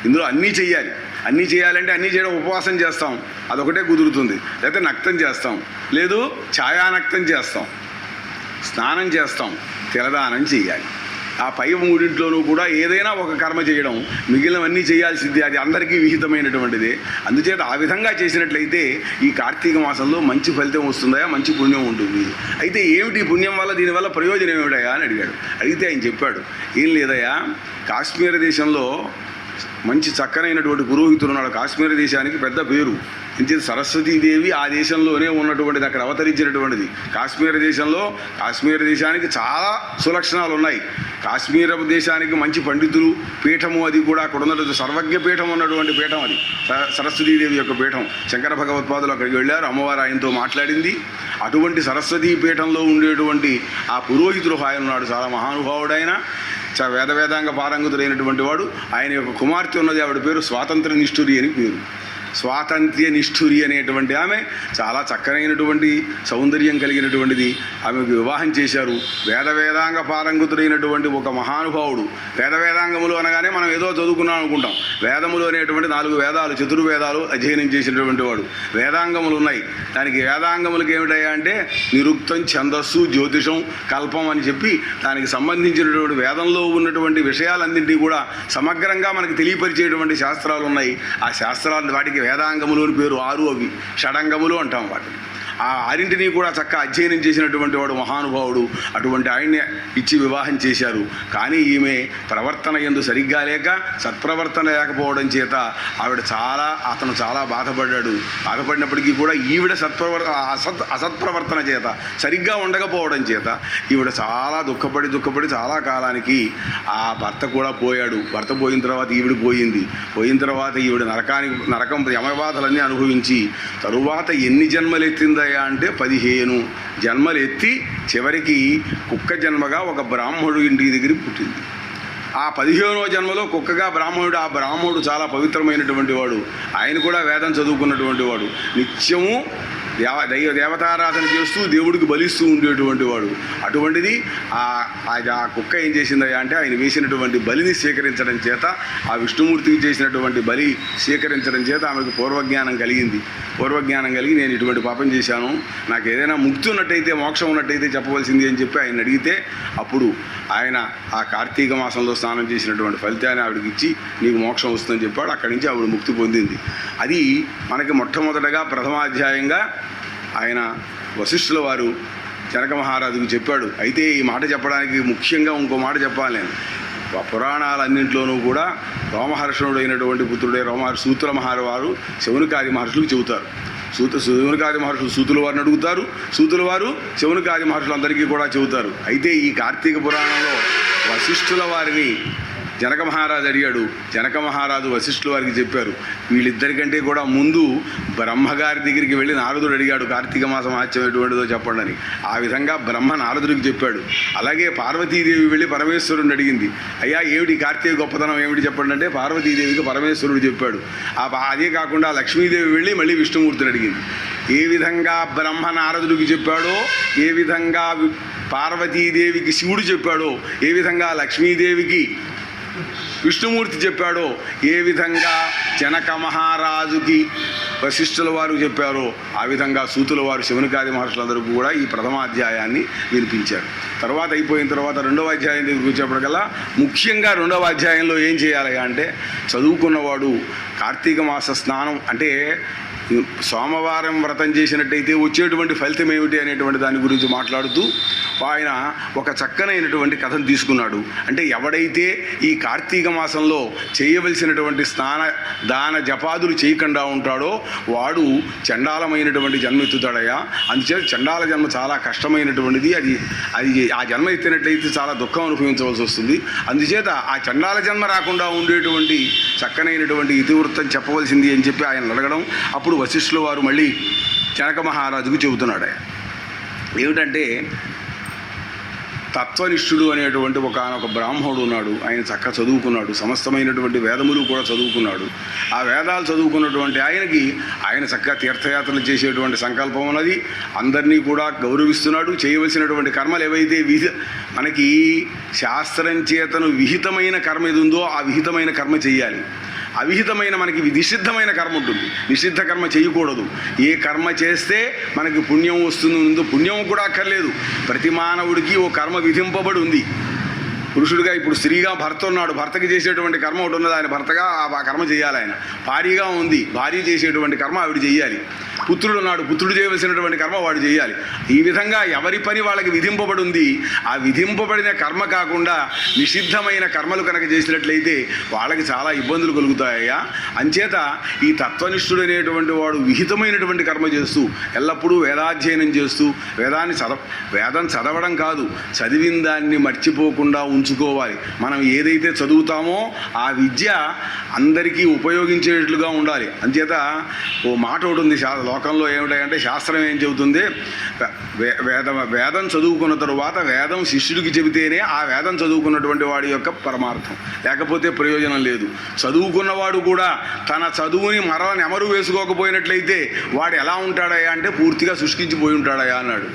ఇందులో అన్నీ చెయ్యాలి. అన్నీ చేయాలంటే అన్నీ చేయడం, ఉపవాసం చేస్తాం అదొకటే కుదురుతుంది, లేకపోతే నక్తం చేస్తాం, లేదు ఛాయానక్తం చేస్తాం, స్నానం చేస్తాం, తెలదానం చేయాలి. ఆ పై 3 కూడా ఏదైనా ఒక కర్మ చేయడం, మిగిలినవన్నీ చేయాల్సిందే. అది అందరికీ విహితమైనటువంటిదే. అందుచేత ఆ విధంగా చేసినట్లయితే ఈ కార్తీక మాసంలో మంచి ఫలితం వస్తుందా, మంచి పుణ్యం ఉంటుంది. అయితే ఏమిటి పుణ్యం వల్ల, దీనివల్ల ప్రయోజనం ఏమిటయా అని అడిగాడు. అడిగితే ఆయన చెప్పాడు, ఏం లేదయ్యా, కాశ్మీర దేశంలో మంచి చక్కనైనటువంటి పురోహితుడు ఉన్నాడు. కాశ్మీర దేశానికి పెద్ద పేరు. ఇంచేది సరస్వతీదేవి ఆ దేశంలోనే ఉన్నటువంటిది, అక్కడ అవతరించినటువంటిది. కాశ్మీర దేశానికి చాలా సులక్షణాలు ఉన్నాయి. కాశ్మీర దేశానికి మంచి పండితులు, పీఠము అది కూడా అక్కడ ఉన్నటువంటి సర్వజ్ఞ పీఠం ఉన్నటువంటి పీఠం అది, సరస్వతీదేవి యొక్క పీఠం. శంకర భగవత్పాదులు అక్కడికి వెళ్ళారు, అమ్మవారు ఆయనతో మాట్లాడింది. అటువంటి సరస్వతీ పీఠంలో ఉండేటువంటి ఆ పురోహితుడు ఆయన ఉన్నాడు, చాలా మహానుభావుడైన, వేదాంగ పారంగతుడైనటువంటి వాడు. ఆయన యొక్క కుమార్తె ఉన్నది, ఆవిడ పేరు స్వాతంత్ర్య నిష్ఠురి అని పేరు. స్వాతంత్ర్య నిష్ఠురి అనేటువంటి ఆమె చాలా చక్కనైనటువంటి సౌందర్యం కలిగినటువంటిది. ఆమెకు వివాహం చేశారు. వేదాంగ పారంగతుడైనటువంటి ఒక మహానుభావుడు. వేదాంగములు అనగానే మనం ఏదో చదువుకున్నాం అనుకుంటాం. వేదములు అనేటువంటి 4 వేదాలు, చతుర్వేదాలు అధ్యయనం చేసినటువంటి వాడు. వేదాంగములు ఉన్నాయి. దానికి వేదాంగములకి ఏమిటయ్యా అంటే నిరుక్తం, ఛందస్సు, జ్యోతిషం, కల్పం అని చెప్పి దానికి సంబంధించినటువంటి వేదంలో ఉన్నటువంటి విషయాలన్నింటినీ కూడా సమగ్రంగా మనకు తెలియపరిచేటువంటి శాస్త్రాలు ఉన్నాయి. ఆ శాస్త్రాలు, వాటికి వేదాంగములు అని పేరు. 6 అవి షడంగములు అంటాం వాటిని. ఆ 6ంటిని కూడా చక్కగా అధ్యయనం చేసినటువంటి వాడు మహానుభావుడు. అటువంటి ఆయన్ని ఇచ్చి వివాహం చేశారు. కానీ ఈమె ప్రవర్తన యందు సరిగ్గా లేక, సత్ప్రవర్తన లేకపోవడం చేత అతను చాలా బాధపడ్డాడు. బాధపడినప్పటికీ కూడా ఈవిడ అసత్ప్రవర్తన చేత, సరిగ్గా ఉండకపోవడం చేత ఈవిడ చాలా దుఃఖపడి చాలా కాలానికి ఆ భర్త కూడా పోయాడు. భర్త పోయిన తర్వాత ఈవిడ పోయింది. పోయిన తర్వాత ఈవిడ నరకం యమబాధలన్నీ అనుభవించి తరువాత ఎన్ని జన్మలు ఎత్తిందా అంటే 15 జన్మలు ఎత్తి చివరికి కుక్క జన్మగా ఒక బ్రాహ్మణుడు ఇంటి దగ్గరికి పుట్టింది. ఆ 15వ జన్మలో కుక్కగా బ్రాహ్మణుడు. ఆ బ్రాహ్మణుడు చాలా పవిత్రమైనటువంటి వాడు. ఆయన కూడా వేదం చదువుకున్నటువంటి వాడు. నిత్యము దేవతారాధన చేస్తూ దేవుడికి బలిస్తూ ఉండేటువంటి వాడు. అటువంటిది ఆ కుక్క ఏం చేసిందయ్యా అంటే ఆయన వేసినటువంటి బలిని స్వీకరించడం చేత, ఆ విష్ణుమూర్తికి చేసినటువంటి బలి స్వీకరించడం చేత ఆమెకు పూర్వజ్ఞానం కలిగింది. పూర్వజ్ఞానం కలిగి నేను ఇటువంటి పాపం చేశాను, నాకు ఏదైనా ముక్తి ఉన్నట్టయితే, మోక్షం ఉన్నట్టయితే చెప్పవలసింది అని చెప్పి ఆయన అడిగితే, అప్పుడు ఆయన ఆ కార్తీక మాసంలో స్నానం చేసినటువంటి ఫలితాన్ని ఆవిడకి ఇచ్చి నీకు మోక్షం వస్తుందని చెప్పాడు. అక్కడి నుంచి ఆవిడ ముక్తి పొందింది. అది మనకి మొట్టమొదటగా ప్రథమాధ్యాయంగా ఆయన వశిష్ఠుల వారు జనక మహారాజుకు చెప్పాడు. అయితే ఈ మాట చెప్పడానికి ముఖ్యంగా ఇంకో మాట చెప్పాలి నేను. పురాణాలన్నింటిలోనూ కూడా రోమహర్షణుడు అయినటువంటి పుత్రుడే సూతుల మహారాజు శౌనకాది మహర్షులకు చెబుతారు. శౌనకాది మహర్షులు సూతుల వారిని అడుగుతారు, సూతుల వారు శౌనకాది మహర్షులందరికీ కూడా చెబుతారు. అయితే ఈ కార్తీక పురాణంలో వశిష్ఠుల వారిని జనక మహారాజు అడిగాడు. జనక మహారాజు వశిష్ఠుల వారికి చెప్పారు. వీళ్ళిద్దరికంటే కూడా ముందు బ్రహ్మగారి దగ్గరికి వెళ్ళి నారదుడు అడిగాడు, కార్తీక మాసం మహత్యం ఎటువంటిదో చెప్పండి అని. ఆ విధంగా బ్రహ్మ నారదుడికి చెప్పాడు. అలాగే పార్వతీదేవి వెళ్ళి పరమేశ్వరుడిని అడిగింది, అయ్యా ఏమిటి కార్తీక గొప్పతనం ఏమిటి చెప్పండి అంటే పార్వతీదేవికి పరమేశ్వరుడు చెప్పాడు. అదే కాకుండా లక్ష్మీదేవి వెళ్ళి మళ్ళీ విష్ణుమూర్తిని అడిగింది. ఏ విధంగా బ్రహ్మ నారదుడికి చెప్పాడో, ఏ విధంగా పార్వతీదేవికి శివుడు చెప్పాడో, ఏ విధంగా లక్ష్మీదేవికి విష్ణుమూర్తి చెప్పాడో, ఏ విధంగా జనక మహారాజుకి వశిష్ఠుల వారు చెప్పారో, ఆ విధంగా సూతుల వారు శివునికాది మహర్షులందరికీ కూడా ఈ ప్రథమాధ్యాయాన్ని వినిపించారు. తర్వాత అయిపోయిన తర్వాత రెండవ అధ్యాయం దగ్గరికి వచ్చేప్పటికల్లా ముఖ్యంగా రెండవ అధ్యాయంలో ఏం చేయాలి అంటే, చదువుకున్నవాడు కార్తీక మాస స్నానం అంటే సోమవారం వ్రతం చేసినట్టయితే వచ్చేటువంటి ఫలితం ఏమిటి అనేటువంటి దాని గురించి మాట్లాడుతూ ఆయన ఒక చక్కనైనటువంటి కథను తీసుకున్నాడు. అంటే ఎవడైతే ఈ కార్తీక మాసంలో చేయవలసినటువంటి స్నాన దాన జపాదులు చేయకుండా ఉంటాడో వాడు చండాలమైనటువంటి జన్మ ఎత్తుతాడయ్యా. అందుచేత చండాల జన్మ చాలా కష్టమైనటువంటిది. అది ఆ జన్మ ఎత్తినట్లయితే చాలా దుఃఖం అనుభవించవలసి వస్తుంది. అందుచేత ఆ చండాల జన్మ రాకుండా ఉండేటువంటి చక్కనైనటువంటి ఇతివృత్తం చెప్పవలసింది అని చెప్పి ఆయన అడగడం. అప్పుడు వశిష్ఠుల వారు మళ్ళీ జనక మహారాజుకు చెబుతున్నాడు. ఏమిటంటే తత్వనిష్ఠుడు అనేటువంటి ఒక బ్రాహ్మణుడు ఉన్నాడు. ఆయన చక్కగా చదువుకున్నాడు, సమస్తమైనటువంటి వేదములు కూడా చదువుకున్నాడు. ఆ వేదాలు చదువుకున్నటువంటి ఆయన చక్కగా తీర్థయాత్రలు చేసేటువంటి సంకల్పం ఉన్నది. అందరినీ కూడా గౌరవిస్తున్నాడు. చేయవలసినటువంటి కర్మలు ఏవైతే మనకి శాస్త్రం చేతను విహితమైన కర్మ ఏది ఉందో ఆ విహితమైన కర్మ చేయాలి. అవిహితమైన మనకి నిషిద్ధమైన కర్మ ఉంటుంది. నిషిద్ధ కర్మ చేయకూడదు. ఏ కర్మ చేస్తే మనకి పుణ్యం వస్తుంది, పుణ్యం కూడా అక్కర్లేదు. ప్రతి మానవుడికి ఓ కర్మ విధింపబడి ఉంది. పురుషుడిగా ఇప్పుడు స్త్రీగా భర్త ఉన్నాడు, భర్తకి చేసేటువంటి కర్మ ఒకటి ఉన్నది, ఆయన భర్తగా ఆ కర్మ చేయాలి. ఆయన భార్యగా ఉంది, భార్య చేసేటువంటి కర్మ ఆవిడ చేయాలి. పుత్రుడు ఉన్నాడు, పుత్రుడు చేయవలసినటువంటి కర్మ వాడు చేయాలి. ఈ విధంగా ఎవరి పని వాళ్ళకి విధింపబడి ఉంది. ఆ విధింపబడిన కర్మ కాకుండా నిషిద్ధమైన కర్మలు కనుక చేసినట్లయితే వాళ్ళకి చాలా ఇబ్బందులు కలుగుతాయ్యా. అంచేత ఈ తత్వనిష్ఠుడు అనేటువంటి వాడు విహితమైనటువంటి కర్మ చేస్తూ ఎల్లప్పుడూ వేదాధ్యయనం చేస్తూ వేదం చదవడం కాదు, చదివిన దాన్ని మర్చిపోకుండా ఉంచుకోవాలి. మనం ఏదైతే చదువుతామో ఆ విద్య అందరికీ ఉపయోగించేట్లుగా ఉండాలి. అంచేత ఓ మాట ఒకటి ఉంది లోకంలో, ఏమిటంటే శాస్త్రం ఏం చెబుతుంది, వేదం చదువుకున్న తరువాత వేదం శిష్యుడికి చెబితేనే ఆ వేదం చదువుకున్నటువంటి వాడి యొక్క పరమార్థం, లేకపోతే ప్రయోజనం లేదు. చదువుకున్నవాడు కూడా తన చదువుని మరల నెమరు వేసుకోకపోయినట్లయితే వాడు ఎలా ఉంటాడయా అంటే పూర్తిగా శుష్కించిపోయి ఉంటాడయా అన్నాడు.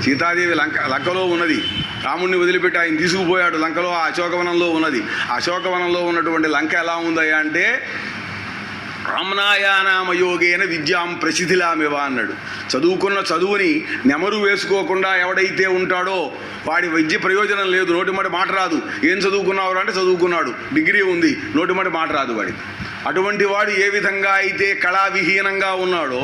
సీతాదేవి లంకలో ఉన్నది, రాముడిని వదిలిపెట్టి ఆయన తీసుకుపోయాడు. లంకలో అశోకవనంలో ఉన్నది. అశోకవనంలో ఉన్నటువంటి లంక ఎలా ఉందయ్యా అంటే రామ్నాయానామయోగేన విద్యాం ప్రసిద్ధిలామివ అన్నాడు. చదువుకున్న చదువుని నెమరు వేసుకోకుండా ఎవడైతే ఉంటాడో వాడి విద్య ప్రయోజనం లేదు. నోటిమటి మాట రాదు. ఏం చదువుకున్నావు అంటే చదువుకున్నాడు, డిగ్రీ ఉంది, నోటిమటి మాట రాదు వాడికి. అటువంటి వాడు ఏ విధంగా అయితే కళావిహీనంగా ఉన్నాడో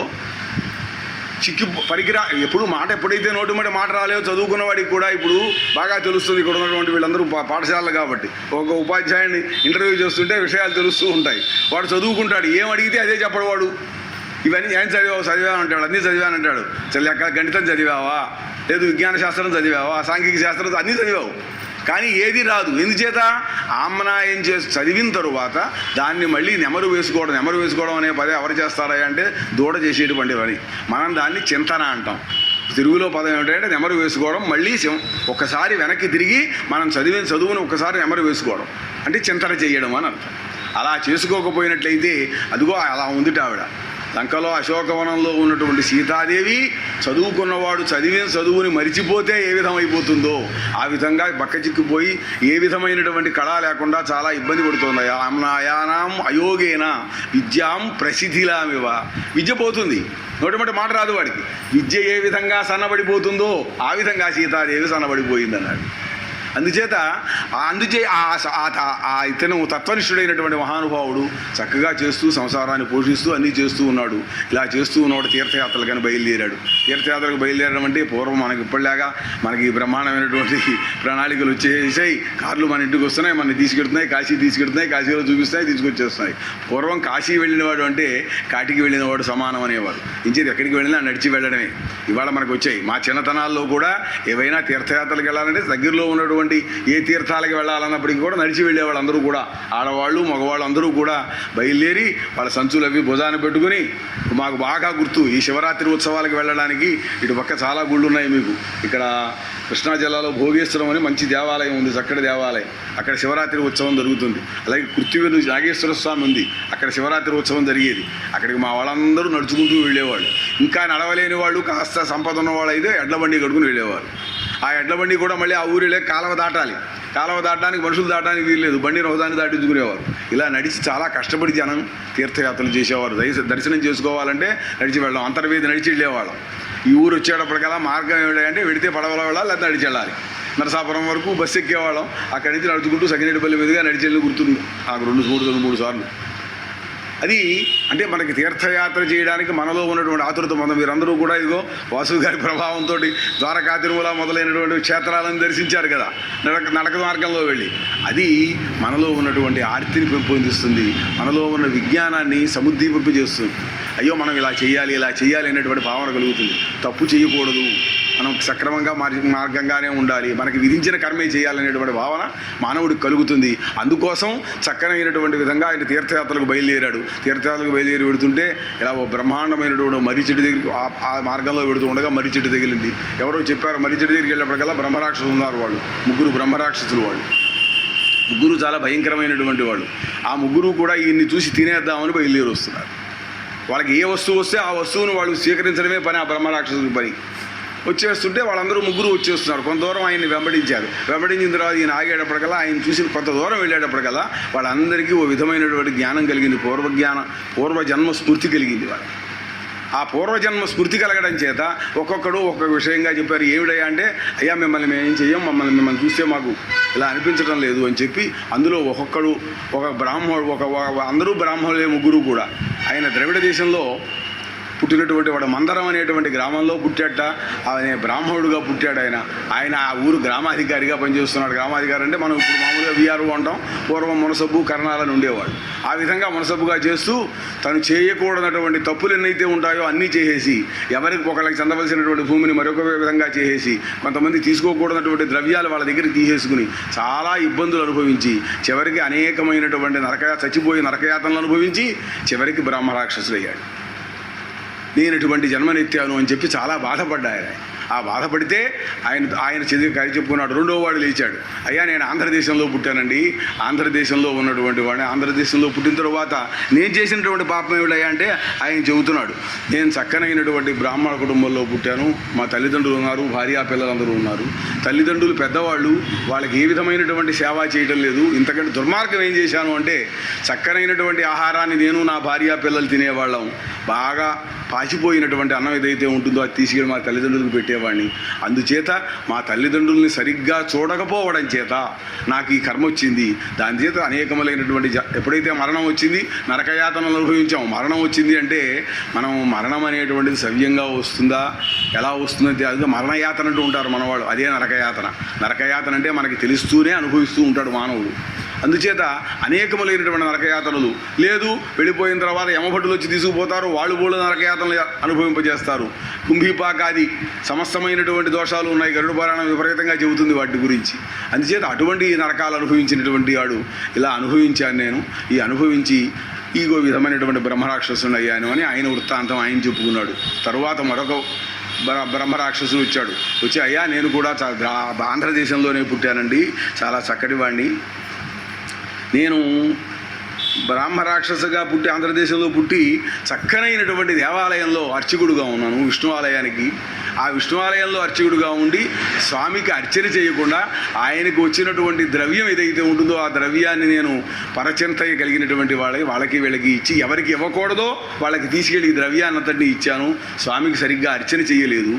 ఎప్పుడు ఎప్పుడైతే నోటిమటి మాట రాలేదో చదువుకున్న వాడికి కూడా ఇప్పుడు బాగా తెలుస్తుంది. ఇక్కడ ఉన్నటువంటి వీళ్ళందరూ పాఠశాలలు కాబట్టి ఒక ఉపాధ్యాయుని ఇంటర్వ్యూ చేస్తుంటే విషయాలు తెలుస్తూ ఉంటాయి. వాడు చదువుకుంటాడు, ఏం అడిగితే అదే చెప్పడు వాడు. ఇవన్నీ ఏం చదివావు అంటాడు, అన్నీ చదివానంటాడు. గణితం చదివావా, లేదు విజ్ఞాన శాస్త్రం చదివావా, సాంఘిక శాస్త్రం అన్నీ చదివావు, కానీ ఏది రాదు. ఎందుచేత ఆమ్నాయం చేసి చదివిన తరువాత దాన్ని మళ్ళీ నెమరు వేసుకోవడం అనే పదే ఎవరు చేస్తారా అంటే దూడ చేసేటువంటి పని. మనం దాన్ని చింతన అంటాం. తెలుగులో పదం ఏమిటంటే నెమరు వేసుకోవడం. మళ్ళీ ఒక్కసారి వెనక్కి తిరిగి మనం చదివిన చదువును ఒక్కసారి నెమరు వేసుకోవడం అంటే చింతన చేయడం అని అర్థం. అలా చేసుకోకపోయినట్లయితే అదిగో అలా ఉందిట ఆవిడ. లంకలో అశోకవనంలో ఉన్నటువంటి సీతాదేవి చదువుకున్నవాడు చదువుని మరిచిపోతే ఏ విధమైపోతుందో ఆ విధంగా బక్కచిక్కిపోయి ఏ విధమైనటువంటి కళ లేకుండా చాలా ఇబ్బంది పడుతుంది. ఆమ్నాయానాం అయోగేన విద్యాం ప్రసిద్ధిలామివ. విద్య పోతుంది, నోటిమటి మాట రాదు వాడికి. విద్య ఏ విధంగా సన్నబడిపోతుందో ఆ విధంగా సీతాదేవి సన్నబడిపోయింది అన్నాడు. అందుచేత ఇతను తత్వనిష్ఠుడైనటువంటి మహానుభావుడు చక్కగా చేస్తూ సంసారాన్ని పోషిస్తూ అన్నీ చేస్తూ ఉన్నాడు. ఇలా చేస్తూ ఉన్నవాడు తీర్థయాత్రలు కానీ బయలుదేరాడు. తీర్థయాత్రకు బయలుదేరడం అంటే పూర్వం మనకి ఇప్పటిలాగా మనకి బ్రహ్మాండమైనటువంటి ప్రణాళికలు వచ్చేసాయి. కార్లు మన ఇంటికి వస్తున్నాయి, మనని తీసుకెడుతున్నాయి, కాశీ తీసుకెడుతున్నాయి, కాశీలో చూపిస్తాయి, తీసుకొచ్చేస్తున్నాయి. పూర్వం కాశీ వెళ్ళినవాడు అంటే కాటికి వెళ్ళినవాడు సమానం అనేవాడు. ఇంచేది ఎక్కడికి వెళ్ళినా నడిచి వెళ్ళడమే. ఇవాళ మనకు వచ్చాయి. మా చిన్నతనాల్లో కూడా ఏవైనా తీర్థయాత్రలకు వెళ్ళాలంటే దగ్గరలో ఉన్నటువంటి ఉన్నటువంటి ఏ తీర్థాలకి వెళ్ళాలన్నప్పటికీ కూడా నడిచి వెళ్ళే వాళ్ళందరూ కూడా, ఆడవాళ్ళు మగవాళ్ళు అందరూ కూడా బయలుదేరి వాళ్ళ సంచులు అవి భుజాన్ని పెట్టుకుని, మాకు బాగా గుర్తు ఈ శివరాత్రి ఉత్సవాలకు వెళ్ళడానికి ఇటు పక్క చాలా గుళ్ళు ఉన్నాయి మీకు. ఇక్కడ కృష్ణా జిల్లాలో భోగేశ్వరం అని మంచి దేవాలయం ఉంది, చక్కటి దేవాలయం. అక్కడ శివరాత్రి ఉత్సవం జరుగుతుంది. అలాగే కృత్తివేలు నాగేశ్వర స్వామి ఉంది, అక్కడ శివరాత్రి ఉత్సవం జరిగేది. అక్కడికి మా వాళ్ళందరూ నడుచుకుంటూ వెళ్ళేవాళ్ళు. ఇంకా నడవలేని వాళ్ళు, కాస్త సంపద ఉన్న వాళ్ళు అయితే ఎడ్ల బండి కట్టుకుని వెళ్ళేవారు. ఆ ఎడ్ల బండి కూడా మళ్ళీ ఆ ఊరిలో కాలువ దాటాలి. కాలువ దాటడానికి మనుషులు దాటడానికి వీల్లేదు, బండి రహదాన్ని దాటించుకునేవారు. ఇలా నడిచి చాలా కష్టపడి జనం తీర్థయాత్రలు చేసేవారు. దర్శనం చేసుకోవాలంటే నడిచి వెళ్ళాం, అంతర్వేది నడిచి వెళ్ళేవాళ్ళం. ఈ ఊరు వచ్చేటప్పటికల్లా మార్గం ఏమిటంటే వెడితే పడవలో వెళ్ళాలి, లేదా నడిచి వెళ్ళాలి. నరసాపురం వరకు బస్సు ఎక్కేవాళ్ళం, అక్కడి నుంచి నడుచుకుంటూ సగినేటిపల్లి మీదుగా నడిచి వెళ్ళి గుర్తుంది నాకు 2-3 సార్లు. అది అంటే మనకి తీర్థయాత్ర చేయడానికి మనలో ఉన్నటువంటి ఆతురత మీరందరూ కూడా ఇదిగో వాసు గారి ప్రభావంతో ద్వారకా తిరుమల మొదలైనటువంటి క్షేత్రాలను దర్శించారు కదా నడక మార్గంలో వెళ్ళి. అది మనలో ఉన్నటువంటి ఆర్తిని పెంపొందిస్తుంది, మనలో ఉన్న విజ్ఞానాన్ని సముద్దీపింపజేస్తుంది. అయ్యో మనం ఇలా చేయాలి అనేటువంటి భావన కలుగుతుంది. తప్పు చేయకూడదు, మనం సక్రమంగా మార్గంగానే ఉండాలి, మనకి విధించిన కర్మే చేయాలనేటువంటి భావన మానవుడికి కలుగుతుంది. అందుకోసం చక్కనైనటువంటి విధంగా ఆయన తీర్థయాత్రలకు బయలుదేరాడు. తీర్థయాత్రలకు బయలుదేరి వెడుతుంటే ఇలా ఓ బ్రహ్మాండమైనటువంటి మర్రి చెట్టు దగ్గరికి ఆ మార్గంలో వెడుతూ ఉండగా మర్రి చెట్టు తగిలింది. ఎవరో చెప్పారు, మర్రి చెట్టు దగ్గరికి వెళ్ళినప్పటికల్లా బ్రహ్మరాక్షసులు ఉన్నారు. వాళ్ళు 3 బ్రహ్మరాక్షసులు. వాళ్ళు 3 చాలా భయంకరమైనటువంటి వాళ్ళు. ఆ 3 కూడా ఈయన్ని చూసి తినేద్దామని బయలుదేరి వస్తున్నారు. వాళ్ళకి ఏ వస్తువు వస్తే ఆ వస్తువును వాళ్ళు స్వీకరించడమే పని, ఆ బ్రహ్మరాక్షసుల పని. వచ్చేస్తుంటే వాళ్ళందరూ 3 వచ్చేస్తున్నారు. కొంత దూరం ఆయన్ని వెంబడించారు. వెంబడించిన తర్వాత ఈయన ఆగేటప్పటికల్లా, ఆయన చూసి కొంత దూరం వెళ్ళేటప్పటికల్లా వాళ్ళందరికీ ఓ విధమైనటువంటి జ్ఞానం కలిగింది, పూర్వజన్మ స్ఫూర్తి కలిగింది. వాళ్ళకి ఆ పూర్వజన్మ స్ఫూర్తి కలగడం చేత ఒక్కొక్కడు ఒక్కొక్క విషయంగా చెప్పారు. ఏమిటయ్యా అంటే, అయ్యా మిమ్మల్ని మేము ఏం చెయ్యం, మిమ్మల్ని చూస్తే మాకు ఇలా అనిపించడం లేదు అని చెప్పి అందులో ఒక్కొక్కడు ఒక బ్రాహ్మణుడు, అందరూ బ్రాహ్మణులే 3 కూడా. ఆయన ద్రవిడ దేశంలో పుట్టినటువంటి వాడు మందరం అనేటువంటి గ్రామంలో పుట్టాట. ఆయన బ్రాహ్మణుడుగా పుట్టాడు. ఆయన ఆ ఊరు గ్రామాధికారిగా పనిచేస్తున్నాడు. గ్రామాధికారి అంటే మనం ఇప్పుడు మామూలుగా వీఆర్ఓ అంటాం, పూర్వం మునసబ్బు కర్ణాలని ఉండేవాడు. ఆ విధంగా మునసబ్బుగా చేస్తూ తను చేయకూడనటువంటి తప్పులు ఎన్నైతే ఉంటాయో అన్నీ చేసేసి, ఎవరికి ఒకళ్ళకి చెందవలసినటువంటి భూమిని మరొక విధంగా చేసేసి, కొంతమంది తీసుకోకూడనటువంటి ద్రవ్యాలు వాళ్ళ దగ్గర తీసేసుకుని చాలా ఇబ్బందులు అనుభవించి చివరికి అనేకమైనటువంటి చచ్చిపోయి నరకయాతనలు అనుభవించి చివరికి బ్రహ్మరాక్షసులు అయ్యాడు. నేను ఇటువంటి జన్మనెత్తాను అని చెప్పి చాలా బాధపడ్డారు. ఆ బాధపడితే ఆయన చెప్పుకున్నాడు. 2వ వాడు లేచాడు. అయ్యా నేను ఆంధ్రదేశంలో పుట్టానండి, ఆంధ్రదేశంలో ఉన్నటువంటి వాడిని. ఆంధ్రదేశంలో పుట్టిన తర్వాత నేను చేసినటువంటి పాపం ఏమిటయ్యా అంటే ఆయన చెబుతున్నాడు, నేను చక్కనైనటువంటి బ్రాహ్మణ కుటుంబంలో పుట్టాను. మా తల్లిదండ్రులు ఉన్నారు, భార్యా పిల్లలందరూ ఉన్నారు. తల్లిదండ్రులు పెద్దవాళ్ళు, వాళ్ళకి ఏ విధమైనటువంటి సేవ చేయడం లేదు. ఇంతకంటే దుర్మార్గం ఏం చేశాను అంటే, చక్కనైనటువంటి ఆహారాన్ని నేను నా భార్యా పిల్లలు తినేవాళ్ళం. బాగా పాచిపోయినటువంటి అన్నం ఏదైతే ఉంటుందో అది తీసుకెళ్ళి మా తల్లిదండ్రులకు పెట్టేవాడిని. అందుచేత మా తల్లిదండ్రుల్ని సరిగ్గా చూడకపోవడం చేత నాకు ఈ కర్మ వచ్చింది. దాని చేత అనేకములైనటువంటి ఎప్పుడైతే మరణం వచ్చింది, నరకయాతనలు అనుభవించాం. మరణం వచ్చింది అంటే మనం మరణం అనేటువంటిది సవ్యంగా వస్తుందా, ఎలా వస్తుందంటే అది మరణయాతన అంటూ ఉంటారు మనవాళ్ళు. అదే నరకయాతన. నరకయాతన అంటే మనకి తెలుస్తూనే అనుభవిస్తూ ఉంటాడు మానవుడు. అందుచేత అనేకములైనటువంటి నరకయాతనలు లేదు. వెళ్ళిపోయిన తర్వాత యమభటులు వచ్చి తీసుకుపోతారు, వాళ్ళు బోళ్ళు నరకయాతనలు అనుభవింపజేస్తారు. కుంభీపాకాది సమస్తమైనటువంటి దోషాలు ఉన్నాయి. గరుడ పురాణం విపరీతంగా చెబుతుంది వాటి గురించి. అందుచేత అటువంటి నరకాలు అనుభవించినటువంటి వాడు ఇలా అనుభవించాను నేను. ఈ అనుభవించి ఈగో విధమైనటువంటి బ్రహ్మరాక్షసుని అయ్యాను అని ఆయన వృత్తాంతం ఆయన చెప్పుకున్నాడు. తరువాత మరొక బ్రహ్మరాక్షసుడు వచ్చాడు. వచ్చి అయ్యా నేను కూడా ఆంధ్రదేశంలోనే పుట్టానండి, చాలా చక్కటి వాడిని. నేను బ్రాహ్మరాక్షసుగా పుట్టి ఆంధ్రదేశంలో పుట్టి చక్కనైనటువంటి దేవాలయంలో అర్చకుడుగా ఉన్నాను విష్ణు ఆలయానికి. ఆ విష్ణు ఆలయంలో అర్చకుడుగా ఉండి స్వామికి అర్చన చేయకుండా ఆయనకు వచ్చినటువంటి ద్రవ్యం ఏదైతే ఉంటుందో ఆ ద్రవ్యాన్ని నేను పరచింత కలిగినటువంటి వాళ్ళకి వీళ్ళకి ఇచ్చి, ఎవరికి ఇవ్వకూడదో వాళ్ళకి తీసుకెళ్ళి ఈ ద్రవ్యాన్ని అంతటిని ఇచ్చాను. స్వామికి సరిగ్గా అర్చన చేయలేదు.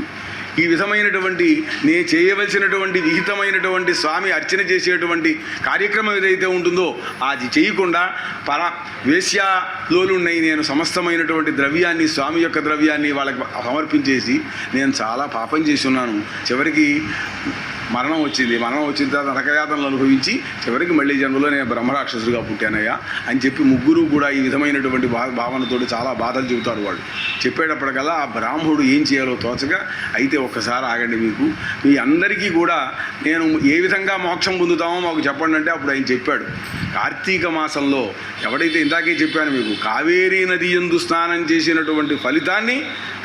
ఈ విధమైనటువంటి నేను చేయవలసినటువంటి విహితమైనటువంటి స్వామి అర్చన చేసేటువంటి కార్యక్రమం ఏదైతే ఉంటుందో అది చేయకుండా వేశ్యాలోలున్నాయి నేను సమస్తమైనటువంటి ద్రవ్యాన్ని, స్వామి యొక్క ద్రవ్యాన్ని వాళ్ళకి సమర్పించేసి నేను చాలా పాపం చేసి ఉన్నాను. చివరికి మరణం వచ్చింది. మరణం వచ్చిన తర్వాత నరకయాతనలు అనుభవించి చివరికి మళ్ళీ జన్మలో నేను బ్రహ్మరాక్షసుడిగా పుట్టానయ్యా అని చెప్పి ముగ్గురు కూడా ఈ విధమైనటువంటి భావనతో చాలా బాధలు చెబుతారు. వాళ్ళు చెప్పేటప్పటికల్లా ఆ బ్రాహ్మణుడు ఏం చేయాలో తోచగా, అయితే ఒక్కసారి ఆగండి, మీ అందరికీ కూడా నేను ఏ విధంగా మోక్షం పొందుతామో మాకు చెప్పండి అంటే అప్పుడు ఆయన చెప్పాడు. కార్తీక మాసంలో ఎవడైతే ఇందాకే చెప్పాను మీకు, కావేరీ నది యందు స్నానం చేసినటువంటి ఫలితాన్ని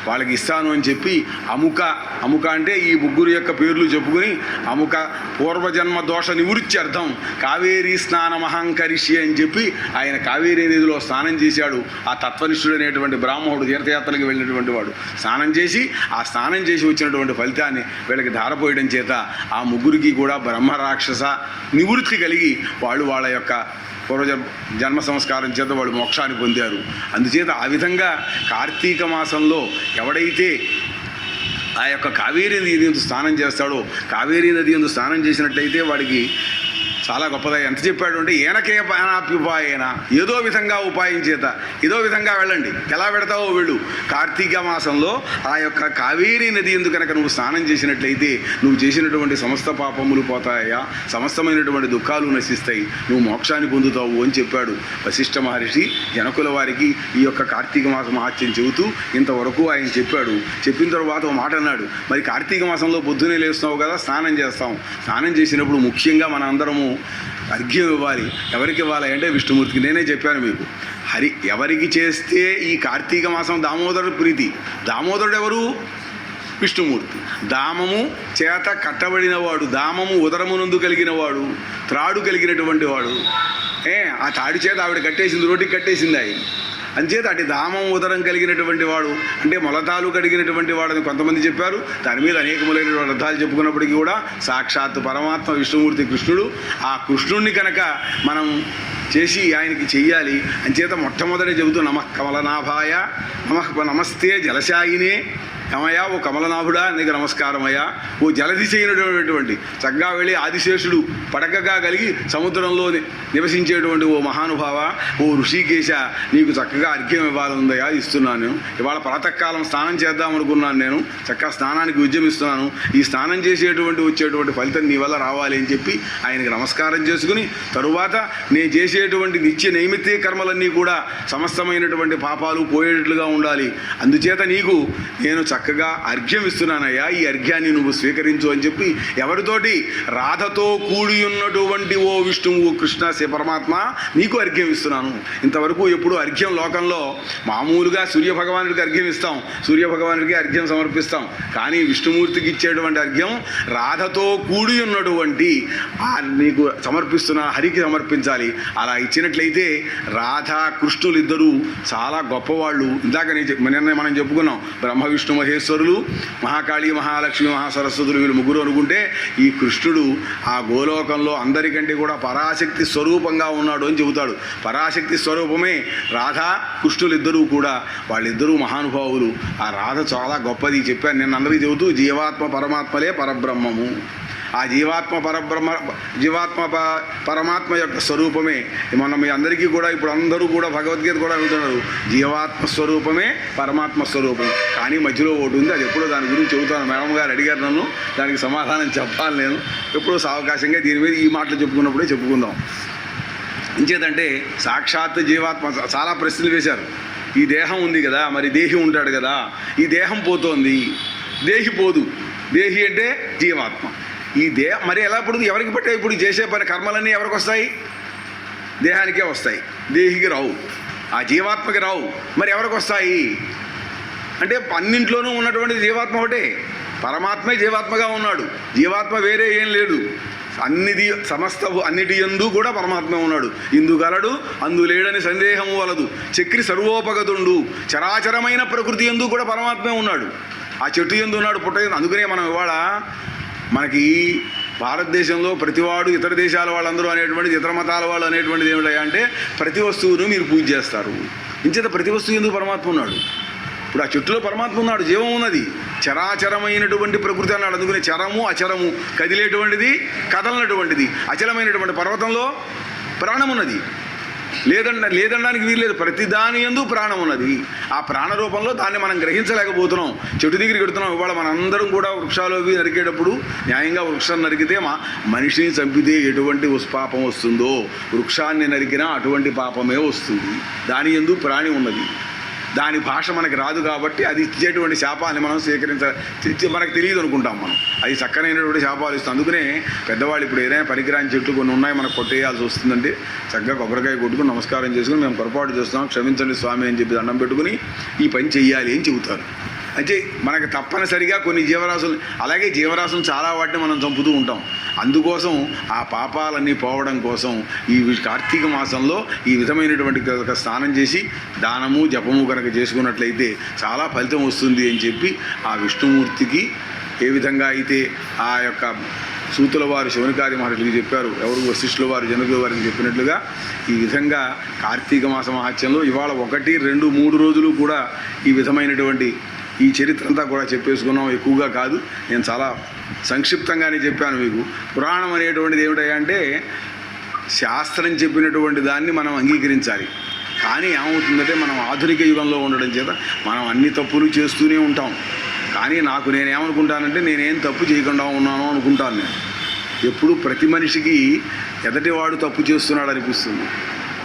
వాళ్ళకి ఇస్తాను అని చెప్పి అముక అంటే ఈ ముగ్గురు యొక్క పేర్లు చెప్పుకుని అముక పూర్వజన్మ దోష నివృత్తి అర్థం కావేరీ స్నానమహంకరిష్య అని చెప్పి ఆయన కావేరీ నదిలో స్నానం చేశాడు. ఆ తత్వనిష్ఠుడు అనేటువంటి బ్రాహ్మణుడు తీర్థయాత్రలకు వెళ్ళినటువంటి వాడు స్నానం చేసి ఆ స్నానం చేసి వచ్చినటువంటి ఫలితాన్ని వీళ్ళకి ధారపోయడం చేత ఆ ముగ్గురికి కూడా బ్రహ్మరాక్షస నివృత్తి కలిగి వాళ్ళు వాళ్ళ యొక్క జన్మ సంస్కారం చేత వాళ్ళు మోక్షాన్ని పొందారు. అందుచేత ఆ విధంగా కార్తీక మాసంలో ఎవడైతే ఆ యొక్క కావేరీ నది యందు స్నానం చేస్తాడో, కావేరీ నది యందు స్నానం చేసినట్టయితే వాడికి చాలా గొప్పదా. ఎంత చెప్పాడు అంటే ఏనకే పానాప్యుపాయన, ఏదో విధంగా ఉపాయం చేత ఏదో విధంగా వెళ్ళండి. ఎలా పెడతావో వెళ్ళు. కార్తీక మాసంలో ఆ యొక్క కావేరీ నది యందు కనుక నువ్వు స్నానం చేసినట్లయితే నువ్వు చేసినటువంటి సమస్త పాపములు పోతాయా, సమస్తమైనటువంటి దుఃఖాలు నశిస్తాయి, నువ్వు మోక్షాన్ని పొందుతావు అని చెప్పాడు వశిష్ఠ మహర్షి జనకుల వారికి. ఈ యొక్క కార్తీక మాస మహాత్యం చెబుతూ ఇంతవరకు ఆయన చెప్పాడు. చెప్పిన తర్వాత ఒక మాట అన్నాడు, మరి కార్తీక మాసంలో పొద్దునే లేస్తున్నావు కదా, స్నానం చేస్తాం. స్నానం చేసినప్పుడు ముఖ్యంగా మన అందరము అర్ఘ్యం ఇవ్వాలి. ఎవరికి ఇవ్వాలి అంటే విష్ణుమూర్తికి. నేనే చెప్పాను మీకు, ఎవరికి చేస్తే ఈ కార్తీక మాసం దామోదరుడు ప్రీతి. దామోదరుడు ఎవరు? విష్ణుమూర్తి. దామము చేత కట్టబడినవాడు, దామము ఉదరమునందు కలిగినవాడు, త్రాడు కలిగినటువంటి వాడు. ఆ తాడి చేత ఆవిడ కట్టేసింది, రోటికి కట్టేసింది ఆయన. అంచేత అటు దామం ఉదరం కలిగినటువంటి వాడు అంటే మొలతాలు కలిగినటువంటి వాడు అని కొంతమంది చెప్పారు. దాని మీద అనేకములైనటువంటి అర్థాలు చెప్పుకున్నప్పటికీ కూడా సాక్షాత్ పరమాత్మ విష్ణుమూర్తి కృష్ణుడు. ఆ కృష్ణుడిని కనుక మనం చేసి ఆయనకి చెయ్యాలి. అంచేత మొట్టమొదటి చెబుతూ నమః కమలనాభాయ, నమస్తే జలశాయినే, ఏమయ్యా ఓ కమలనాభుడా నీకు నమస్కారమయ్యా, ఓ జలదిశ అయినటువంటి చక్కగా వెళ్ళి ఆదిశేషుడు పడకగా కలిగి సముద్రంలో నివసించేటువంటి ఓ మహానుభావ, ఓ ఋషికేశ నీకు చక్కగా అర్ఘ్యం ఇవ్వాలందయ్యా, ఇస్తున్నాను. ఇవాళ ప్రాతకాలం స్నానం చేద్దాం అనుకున్నాను, నేను చక్కగా స్నానానికి ఉద్యమిస్తున్నాను. ఈ స్నానం చేసేటువంటి వచ్చేటువంటి ఫలితం నీ వల్ల రావాలి అని చెప్పి ఆయనకి నమస్కారం చేసుకుని తరువాత నేను చేసేటువంటి నిత్య నైమిత్య కర్మలన్నీ కూడా సమస్తమైనటువంటి పాపాలు పోయేటట్లుగా ఉండాలి. అందుచేత నీకు నేను చక్కగా అర్ఘ్యం ఇస్తున్నానయ్యా, ఈ అర్ఘ్యాన్ని నువ్వు స్వీకరించు అని చెప్పి ఎవరితోటి రాధతో కూడి ఉన్నటువంటి ఓ విష్ణువు కృష్ణ పరమాత్మ నీకు అర్ఘ్యం ఇస్తున్నాను. ఇంతవరకు ఎప్పుడు అర్ఘ్యం లోకంలో మామూలుగా సూర్యభగవానుడికి అర్ఘ్యం ఇస్తాం, సూర్యభగవానుడికి అర్ఘ్యం సమర్పిస్తాం. కానీ విష్ణుమూర్తికి ఇచ్చేటువంటి అర్ఘ్యం రాధతో కూడి ఉన్నటువంటి నీకు సమర్పిస్తున్నా, హరికి సమర్పించాలి. అలా ఇచ్చినట్లయితే రాధా కృష్ణులు ఇద్దరూ చాలా గొప్పవాళ్ళు. ఇందాక నిన్న మనం చెప్పుకున్నాం, బ్రహ్మ విష్ణు మహేశ్వరులు, మహాకాళి మహాలక్ష్మి మహాసరస్వతులు వీళ్ళు ముగ్గురు అనుకుంటే ఈ కృష్ణుడు ఆ గోలోకంలో అందరికంటే కూడా పరాశక్తి స్వరూపంగా ఉన్నాడు అని చెబుతాడు. పరాశక్తి స్వరూపమే రాధా కృష్ణులు ఇద్దరూ కూడా, వాళ్ళిద్దరూ మహానుభావులు. ఆ రాధ చాలా గొప్పది చెప్పాను నేను అందరికీ చెబుతూ. జీవాత్మ పరమాత్మలే పరబ్రహ్మము. ఆ జీవాత్మ పరమాత్మ యొక్క స్వరూపమే మనం మీ అందరికీ కూడా ఇప్పుడు అందరూ కూడా భగవద్గీత కూడా అడుగుతున్నారు. జీవాత్మ స్వరూపమే పరమాత్మ స్వరూపం. కానీ మధ్యలో ఒకటి ఉంది, అది ఎప్పుడో దాని గురించి చెబుతాను. మేడం గారు అడిగారు నన్ను, దానికి సమాధానం చెప్పాలి నేను. ఎప్పుడో సావకాశంగా దీని మీద ఈ మాటలు చెప్పుకున్నప్పుడే చెప్పుకుందాం. ఇంచేతంటే సాక్షాత్ జీవాత్మ చాలా ప్రశ్నలు వేశారు. ఈ దేహం ఉంది కదా, మరి దేహి ఉంటాడు కదా, ఈ దేహం పోతోంది, దేహి పోదు. దేహి అంటే జీవాత్మ. ఈ మరి ఎలా పడుతుంది, ఎవరికి పట్టాయి? ఇప్పుడు చేసే పని కర్మలన్నీ ఎవరికి వస్తాయి? దేహానికే వస్తాయి, దేహికి రావు, ఆ జీవాత్మకి రావు. మరి ఎవరికి వస్తాయి అంటే అన్నింట్లోనూ ఉన్నటువంటి జీవాత్మ ఒకటే, పరమాత్మే జీవాత్మగా ఉన్నాడు. జీవాత్మ వేరే ఏం లేడు. అన్నిటి యందు కూడా పరమాత్మ ఉన్నాడు. ఇందుగలడు అందు లేడని సందేహము వలదు, చక్రి సర్వోపగతుండు. చరాచరమైన ప్రకృతి యందు కూడా పరమాత్మే ఉన్నాడు. ఆ చెట్టు యందు ఉన్నాడు, పుట్ట యందు. అందుకనే మనం ఇవాళ మనకి భారతదేశంలో ప్రతివాడు ఇతర దేశాల వాళ్ళందరూ అనేటువంటిది, ఇతర మతాల వాళ్ళు అనేటువంటిది ఏమిటా అంటే ప్రతి వస్తువును మీరు పూజ చేస్తారు. ఇంచేత ప్రతి వస్తువు ఎందుకు పరమాత్మ ఉన్నాడు. ఇప్పుడు ఆ చెట్టులో పరమాత్మ ఉన్నాడు, జీవం ఉన్నది, చరాచరమైనటువంటి ప్రకృతి అన్నాడు. అందుకని చరము అచరము, కదిలేటువంటిది కదలనటువంటిది. అచలమైనటువంటి పర్వతంలో ప్రాణం ఉన్నది, లేదనడానికి వీల్లేదు. ప్రతి దాని యందు ప్రాణం ఉన్నది. ఆ ప్రాణ రూపంలో దాన్ని మనం గ్రహించలేకపోతున్నాం. చెట్టు దగ్గరికి పెడుతున్నాం. ఇవాళ మనందరం కూడా వృక్షాలు అవి నరికేటప్పుడు న్యాయంగా వృక్షం నరికితే మనిషిని చంపితే ఎటువంటి పాపం వస్తుందో వృక్షాన్ని నరికినా అటువంటి పాపమే వస్తుంది. దాని యందు ప్రాణి ఉన్నది. దాని భాష మనకి రాదు కాబట్టి అది ఇచ్చేటువంటి శాపాన్ని మనం మనకు తెలియదు అనుకుంటాం. మనం అది చక్కనైనటువంటి శాపాలు ఇస్తాం. అందుకనే పెద్దవాళ్ళు ఇప్పుడు ఏదైనా పనికిరాని చెట్లు కొన్ని ఉన్నాయి, మనకు కొట్టేయాల్సి వస్తుందంటే చక్కగా కొబ్బరికాయ కొట్టుకుని నమస్కారం చేసుకుని మేము పొరపాటు చేస్తున్నాం, క్షమించండి స్వామి అని చెప్పి దండం పెట్టుకుని ఈ పని చెయ్యాలి అని చెబుతారు. అంటే మనకు తప్పనిసరిగా కొన్ని జీవరాశులు, అలాగే జీవరాశులు చాలా వాటిని మనం చంపుతూ ఉంటాం. అందుకోసం ఆ పాపాలన్నీ పోవడం కోసం ఈ కార్తీక మాసంలో ఈ విధమైనటువంటి స్నానం చేసి దానము జపము కనుక చేసుకున్నట్లయితే చాలా ఫలితం వస్తుంది అని చెప్పి ఆ విష్ణుమూర్తికి ఏ విధంగా అయితే ఆ యొక్క సూతుల వారు శౌనకాది మహర్షులకి చెప్పారు, ఎవరు వశిష్ఠుల వారు జనకుల వారికి చెప్పినట్లుగా ఈ విధంగా కార్తీక మాస మహాత్యంలో ఇవాళ 1, 2, 3 రోజులు కూడా ఈ విధమైనటువంటి ఈ చరిత్ర అంతా కూడా చెప్పేసుకున్నాం. ఎక్కువగా కాదు, నేను చాలా సంక్షిప్తంగానే చెప్పాను మీకు. పురాణం అనేటువంటిది ఏమిటంటే శాస్త్రం చెప్పినటువంటి దాన్ని మనం అంగీకరించాలి. కానీ ఏమవుతుందంటే మనం ఆధునిక యుగంలో ఉండడం చేత మనం అన్ని తప్పులు చేస్తూనే ఉంటాం. కానీ నేనేమనుకుంటానంటే నేనేం తప్పు చేయకుండా ఉన్నాను అనుకుంటాను. నేను ఎప్పుడు ప్రతి మనిషికి ఎదటివాడు తప్పు చేస్తున్నాడు అనిపిస్తుంది.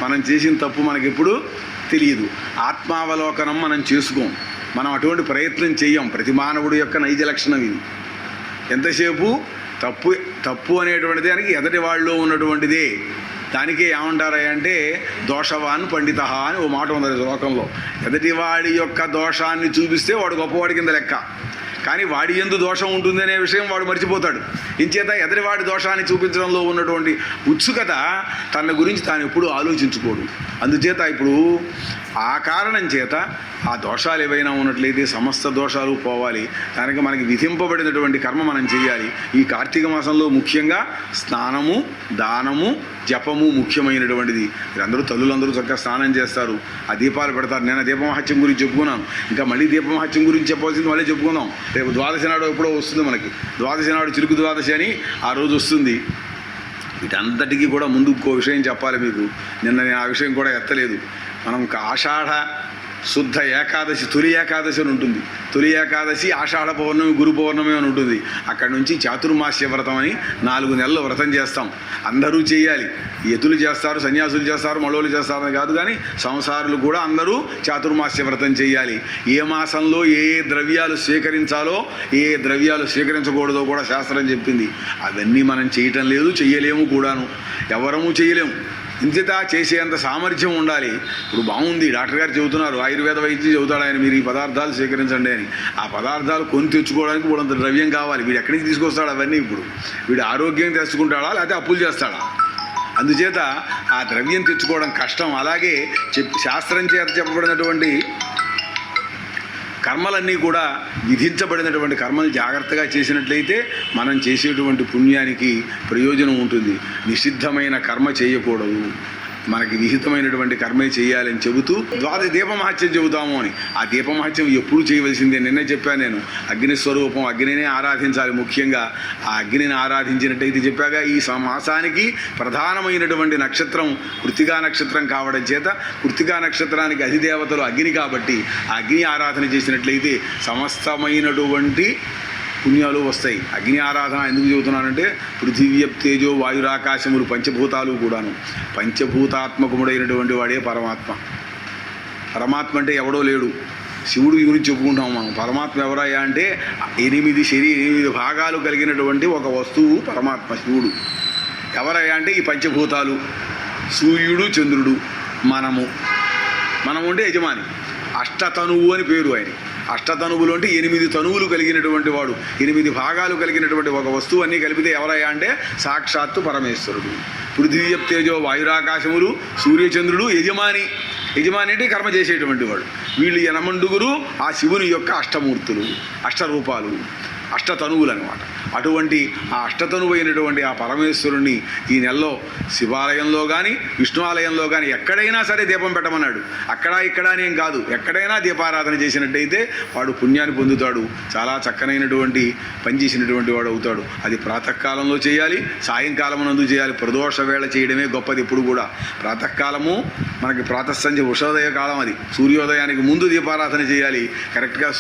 మనం చేసిన తప్పు మనకెప్పుడు తెలియదు. ఆత్మావలోకనం మనం చేసుకోం, మనం అటువంటి ప్రయత్నం చెయ్యం. ప్రతి మానవుడి యొక్క నైజ లక్షణం ఇది. ఎంతసేపు తప్పు అనేటువంటి దానికి ఎదటి వాళ్ళలో ఉన్నటువంటిదే. దానికే ఏమంటారా అంటే దోషవాన్ పండిత అని ఓ మాట ఉంది లోకంలో. ఎదటి వాడి యొక్క దోషాన్ని చూపిస్తే వాడు గొప్పవాడి కింద లెక్క. కానీ వాడి యందు దోషం ఉంటుంది అనే విషయం వాడు మర్చిపోతాడు. ఇంచేత ఎదరివాడి దోషాన్ని చూపించడంలో ఉన్నటువంటి ఉత్సుకత తన గురించి తాను ఎప్పుడూ ఆలోచించుకోడు. అందుచేత ఇప్పుడు ఆ కారణం చేత ఆ దోషాలు ఏవైనా ఉన్నట్లయితే సమస్త దోషాలు పోవాలి. దానికి మనకి విధింపబడినటువంటి కర్మ మనం చేయాలి. ఈ కార్తీక మాసంలో ముఖ్యంగా స్నానము, దానము, జపము ముఖ్యమైనటువంటిది. మీరందరూ తల్లులందరూ చక్కగా స్నానం చేస్తారు, ఆ దీపాలు పెడతారు. నేను దీపమహత్యం గురించి చెప్పుకున్నాను. ఇంకా మళ్ళీ దీపమహత్యం గురించి చెప్పాల్సింది మళ్ళీ చెప్పుకుందాం. రేపు ద్వాదశి నాడు ఎప్పుడో వస్తుంది మనకి. ద్వాదశి నాడు చిరుకు ద్వాదశి అని ఆ రోజు వస్తుంది. వీటంతటికీ కూడా ముందు ఇంకో విషయం చెప్పాలి మీకు. నిన్న నేను ఆ విషయం కూడా ఎత్తలేదు. మనం ఆషాఢ శుద్ధ ఏకాదశి, తొలి ఏకాదశి అని ఉంటుంది. తొలి ఏకాదశి ఆషాఢ పౌర్ణమి, గురు పౌర్ణమి అని ఉంటుంది. అక్కడి నుంచి చాతుర్మాస్య వ్రతం అని 4 నెలలు వ్రతం చేస్తాం. అందరూ చేయాలి. యతులు చేస్తారు, సన్యాసులు చేస్తారు, మళ్ళోళ్ళు చేస్తారని కాదు, కానీ సంసారులు కూడా అందరూ చాతుర్మాస్య వ్రతం చేయాలి. ఏ మాసంలో ఏ ద్రవ్యాలు స్వీకరించాలో ఏ ద్రవ్యాలు స్వీకరించకూడదో కూడా శాస్త్రం చెప్పింది. అవన్నీ మనం చేయటం లేదు, చెయ్యలేము కూడాను. ఎవరము చేయలేము. ఇంత చేసేంత సామర్థ్యం ఉండాలి. ఇప్పుడు బాగుంది, డాక్టర్ గారు చెబుతున్నారు, ఆయుర్వేద వైద్యం చెబుతాడు ఆయన, మీరు ఈ పదార్థాలు స్వీకరించండి అని. ఆ పదార్థాలు కొని తెచ్చుకోవడానికి కూడా అంత ద్రవ్యం కావాలి. వీడు ఎక్కడి నుంచి తీసుకొస్తాడు అవన్నీ? ఇప్పుడు వీడు ఆరోగ్యం తెచ్చుకుంటాడా లేకపోతే అప్పులు చేస్తాడా? అందుచేత ఆ ద్రవ్యం తెచ్చుకోవడం కష్టం. అలాగే శాస్త్రం చేత చెప్పబడినటువంటి కర్మలన్నీ కూడా విధించబడినటువంటి కర్మలు జాగ్రత్తగా చేసినట్లయితే మనం చేసేటువంటి పుణ్యానికి ప్రయోజనం ఉంటుంది. నిషిద్ధమైన కర్మ చేయకూడదు, మనకి విహితమైనటువంటి కర్మే చేయాలని చెబుతూ దీపమహత్యం చెబుతాము అని. ఆ దీపమహత్యం ఎప్పుడు చేయవలసిందే. నిన్నే చెప్పాను నేను, అగ్నిస్వరూపం, అగ్నినే ఆరాధించాలి. ముఖ్యంగా ఆ అగ్నిని ఆరాధించినట్టయితే చెప్పాగా ఈ మాసానికి ప్రధానమైనటువంటి నక్షత్రం కృత్తికా నక్షత్రం కావడం చేత కృత్తికా నక్షత్రానికి అధిదేవతలు అగ్ని కాబట్టి ఆ అగ్ని ఆరాధన చేసినట్లయితే సమస్తమైనటువంటి పుణ్యాలు వస్తాయి. అగ్ని ఆరాధన ఎందుకు చెబుతున్నానంటే పృథివ్య తేజో వాయురాకాశములు పంచభూతాలు కూడాను పంచభూతాత్మకముడైనటువంటి వాడే పరమాత్మ. పరమాత్మ అంటే ఎవడో లేడు. శివుడి గురించి చెప్పుకుంటాం మనం. పరమాత్మ ఎవరయ్యా అంటే 8 భాగాలు కలిగినటువంటి ఒక వస్తువు పరమాత్మ, శివుడు. ఎవరయ్యా అంటే ఈ పంచభూతాలు, సూర్యుడు, చంద్రుడు, మనము అంటే యజమాని. అష్టతనువు అని పేరు ఆయన. అష్టతనువులు అంటే 8 తనువులు కలిగినటువంటి వాడు, 8 భాగాలు కలిగినటువంటి ఒక వస్తువు అన్నీ కలిపితే ఎవరయ్యా అంటే సాక్షాత్తు పరమేశ్వరుడు. పృథివీ తేజో వాయురాకాశములు, సూర్యచంద్రుడు యజమాని. యజమాని అంటే కర్మ చేసేటువంటి వాడు. వీళ్ళు 8 ఆ శివుని యొక్క అష్టమూర్తులు, అష్టరూపాలు. అష్టతనువులు అనమాట. అటువంటి ఆ అష్టతనువైనటువంటి ఆ పరమేశ్వరుణ్ణి ఈ నెలలో శివాలయంలో కానీ విష్ణు ఆలయంలో కానీ ఎక్కడైనా సరే దీపం పెట్టమన్నాడు. అక్కడ ఇక్కడ అనేం కాదు, ఎక్కడైనా దీపారాధన చేసినట్టయితే వాడు పుణ్యాన్ని పొందుతాడు, చాలా చక్కనైనటువంటి పని చేసినటువంటి వాడు అవుతాడు. అది ప్రాతకాలంలో చేయాలి, సాయంకాలం నందు చేయాలి. ప్రదోష వేళ చేయడమే గొప్పది. ఎప్పుడు కూడా ప్రాతకాలము మనకి ప్రాతస్సంధ్య ఉషోదయ కాలం, అది సూర్యోదయానికి ముందు దీపారాధన చేయాలి. కరెక్ట్గా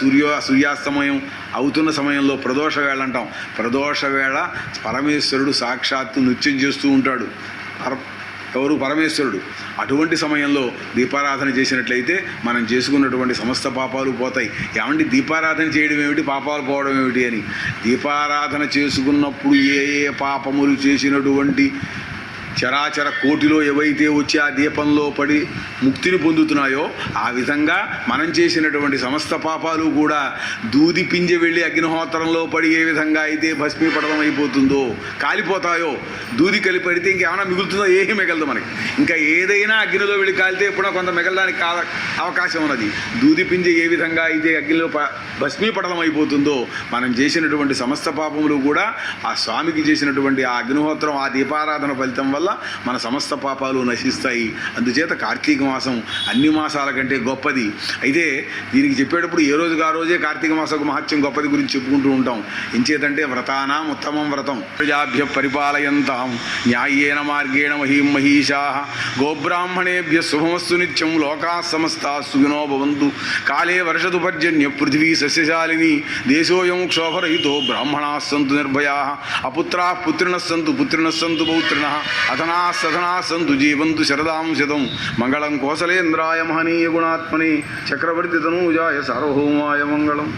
సూర్యాస్తమయం అవుతున్న సమయంలో ప్రదోష వేళ అంటాం. ప్రదోష వేళ పరమేశ్వరుడు సాక్షాత్తు నృత్యం చేస్తూ ఉంటాడు. ఎవరు? పరమేశ్వరుడు. అటువంటి సమయంలో దీపారాధన చేసినట్లయితే మనం చేసుకున్నటువంటి సమస్త పాపాలు పోతాయి. ఏమంటే దీపారాధన చేయడం ఏమిటి, పాపాలు పోవడం ఏమిటి అని? దీపారాధన చేసుకున్నప్పుడు ఏ ఏ పాపములు చేసినటువంటి చరాచర కోటిలో ఏవైతే వచ్చి ఆ దీపంలో పడి ముక్తిని పొందుతున్నాయో ఆ విధంగా మనం చేసినటువంటి సమస్త పాపాలు కూడా దూది పింజ వెళ్ళి అగ్నిహోత్రంలో పడి ఏ విధంగా అయితే భస్మీపటం అయిపోతుందో, కాలిపోతాయో, దూది కలిపడితే ఇంకేమైనా మిగులుతుందో? ఏమీ మిగలదు మనకి. ఇంకా ఏదైనా అగ్నిలో వెళ్ళి కాలితే ఎప్పుడో కొంత మిగలడానికి అవకాశం ఉన్నది. దూది పింజ ఏ విధంగా అయితే అగ్నిలో భస్మీపటం అయిపోతుందో మనం చేసినటువంటి సమస్త పాపములు కూడా ఆ స్వామికి చేసినటువంటి ఆ అగ్నిహోత్రం, ఆ దీపారాధన ఫలితం వల్ల మన సమస్త పాపాలు నశిస్తాయి. అందుచేత కార్తీక మాసం అన్ని మాసాల కంటే గొప్పది. అయితే దీనికి చెప్పేటప్పుడు ఏ రోజుగా ఆ రోజే కార్తీక మాసకు మహత్యం గొప్పది గురించి చెప్పుకుంటూ ఉంటాం. ఎంచేతంటే వ్రతానాం ఉత్తమం వ్రతం ప్రజాభ్య పరిపాలయంతాం న్యాయేన మార్గేణ మహీం మహీషా గోబ్రాహ్మణేభ్య శుభమస్తు నిత్యం లోకా సమస్తా సుఖినో భవంతు కాలే వర్షతు పర్జన్య పృథివీ సస్యశాలిని దేశోయం క్షోభరహితో బ్రాహ్మణా సంతు నిర్భయా అపుత్రా పుత్రిణ సంతు పౌత్రిణ అధనా సధనా సంతు జీవంతు శరదాం శతం మంగళం కోసలేంద్రాయ మహనీయ గుణాత్మనే చక్రవర్తి తనూజాయ సార్వభౌమాయ మంగళం.